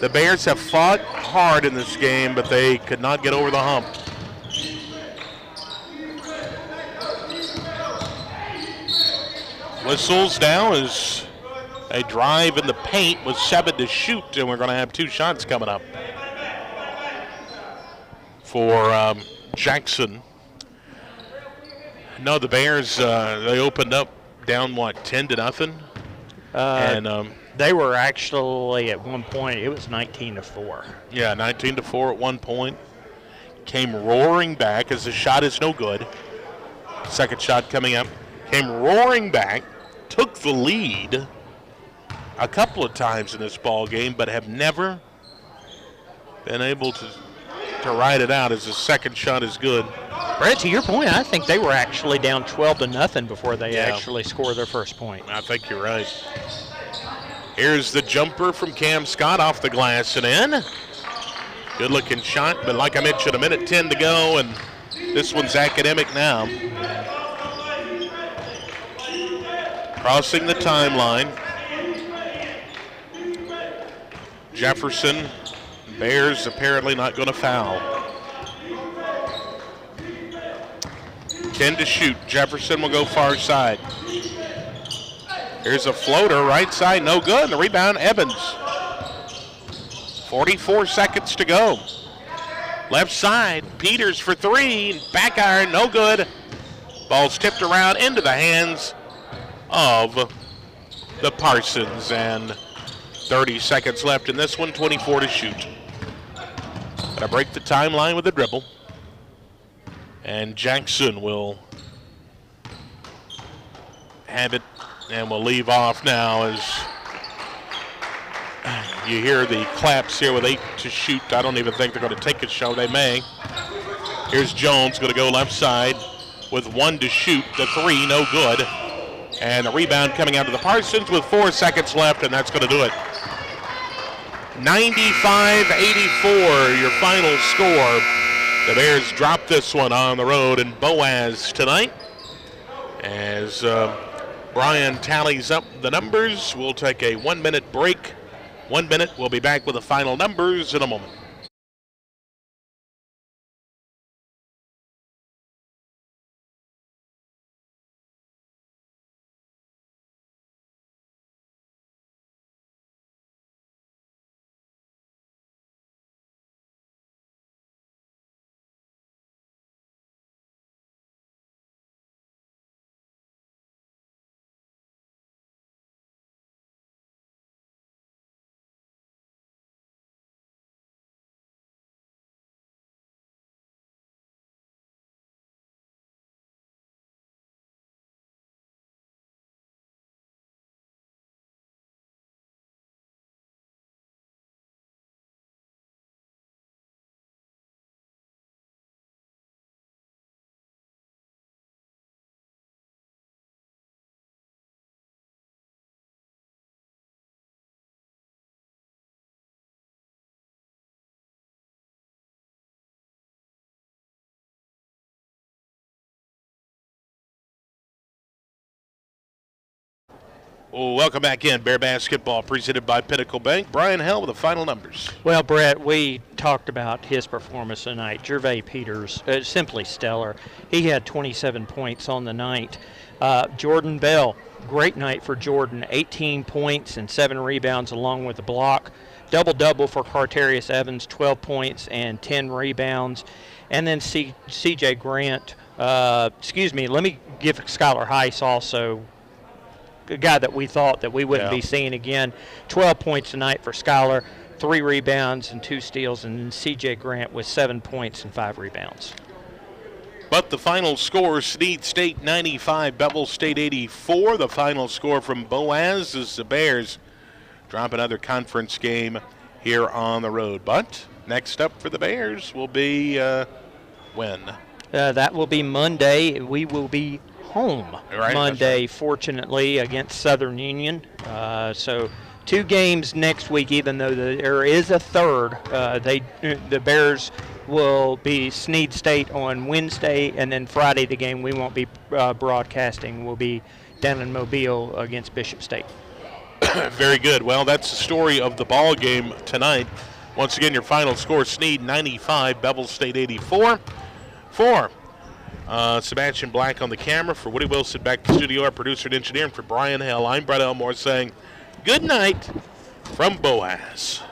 The Bears have fought hard in this game, but they could not get over the hump. Whistles now as a drive in the paint with 7 to shoot, and we're going to have 2 shots coming up. for Jackson. No, the Bears, they opened up down, 10-0? And they were actually, at one point, it was 19-4. Yeah, 19-4 at one point. Came roaring back as the shot is no good. Second shot coming up. Came roaring back, took the lead a couple of times in this ball game, but have never been able to ride it out as the second shot is good. Brett, to your point, I think they were actually down 12-0 before they actually scored their first point. I think you're right. Here's the jumper from Cam Scott off the glass and in. Good looking shot, but like I mentioned, 1:10 to go, and this one's academic now. Crossing the timeline. Jefferson, Bears apparently not going to foul. 10 to shoot. Jefferson will go far side. Here's a floater, right side, no good. And the rebound, Evans. 44 seconds to go. Left side, Peters for three. Back iron, no good. Ball's tipped around into the hands of the Parsons. And 30 seconds left in this one, 24 to shoot. Gotta break the timeline with a dribble. And Jackson will have it and will leave off now as you hear the claps here with 8 to shoot. I don't even think they're going to take a shot. They may. Here's Jones going to go left side with 1 to shoot. The three, no good. And the rebound coming out to the Parsons with 4 seconds left, and that's going to do it. 95-84, your final score. The Bears drop this one on the road in Boaz tonight. As Brian tallies up the numbers, we'll take a 1-minute break. 1 minute, we'll be back with the final numbers in a moment. Welcome back in. Bear Basketball presented by Pinnacle Bank. Brian Hell with the final numbers. Well, Brett, we talked about his performance tonight. Gervais Peters, simply stellar. He had 27 points on the night. Jordan Bell, great night for Jordan. 18 points and 7 rebounds along with a block. Double-double for Carterius Evans, 12 points and 10 rebounds. And then C.J. Grant, let me give Skylar Heiss also, a guy that we thought that we wouldn't be seeing again. 12 points tonight for Skylar, 3 rebounds and 2 steals, and then C.J. Grant with 7 points and 5 rebounds. But the final score, Snead State 95, Bevill State 84. The final score from Boaz is the Bears drop another conference game here on the road. But next up for the Bears will be when? That will be Monday. We will be home Monday, fortunately, against Southern Union. So 2 games next week, even though there is a third. The Bears will be Snead State on Wednesday, and then Friday the game we won't be broadcasting will be down in Mobile against Bishop State. Very good. Well, that's the story of the ball game tonight. Once again, your final score, Snead 95, Bevill State 84. Sebastian Black on the camera. For Woody Wilson back to the studio, our producer and engineer. And for Brian Hell, I'm Brett Elmore saying good night from Boaz.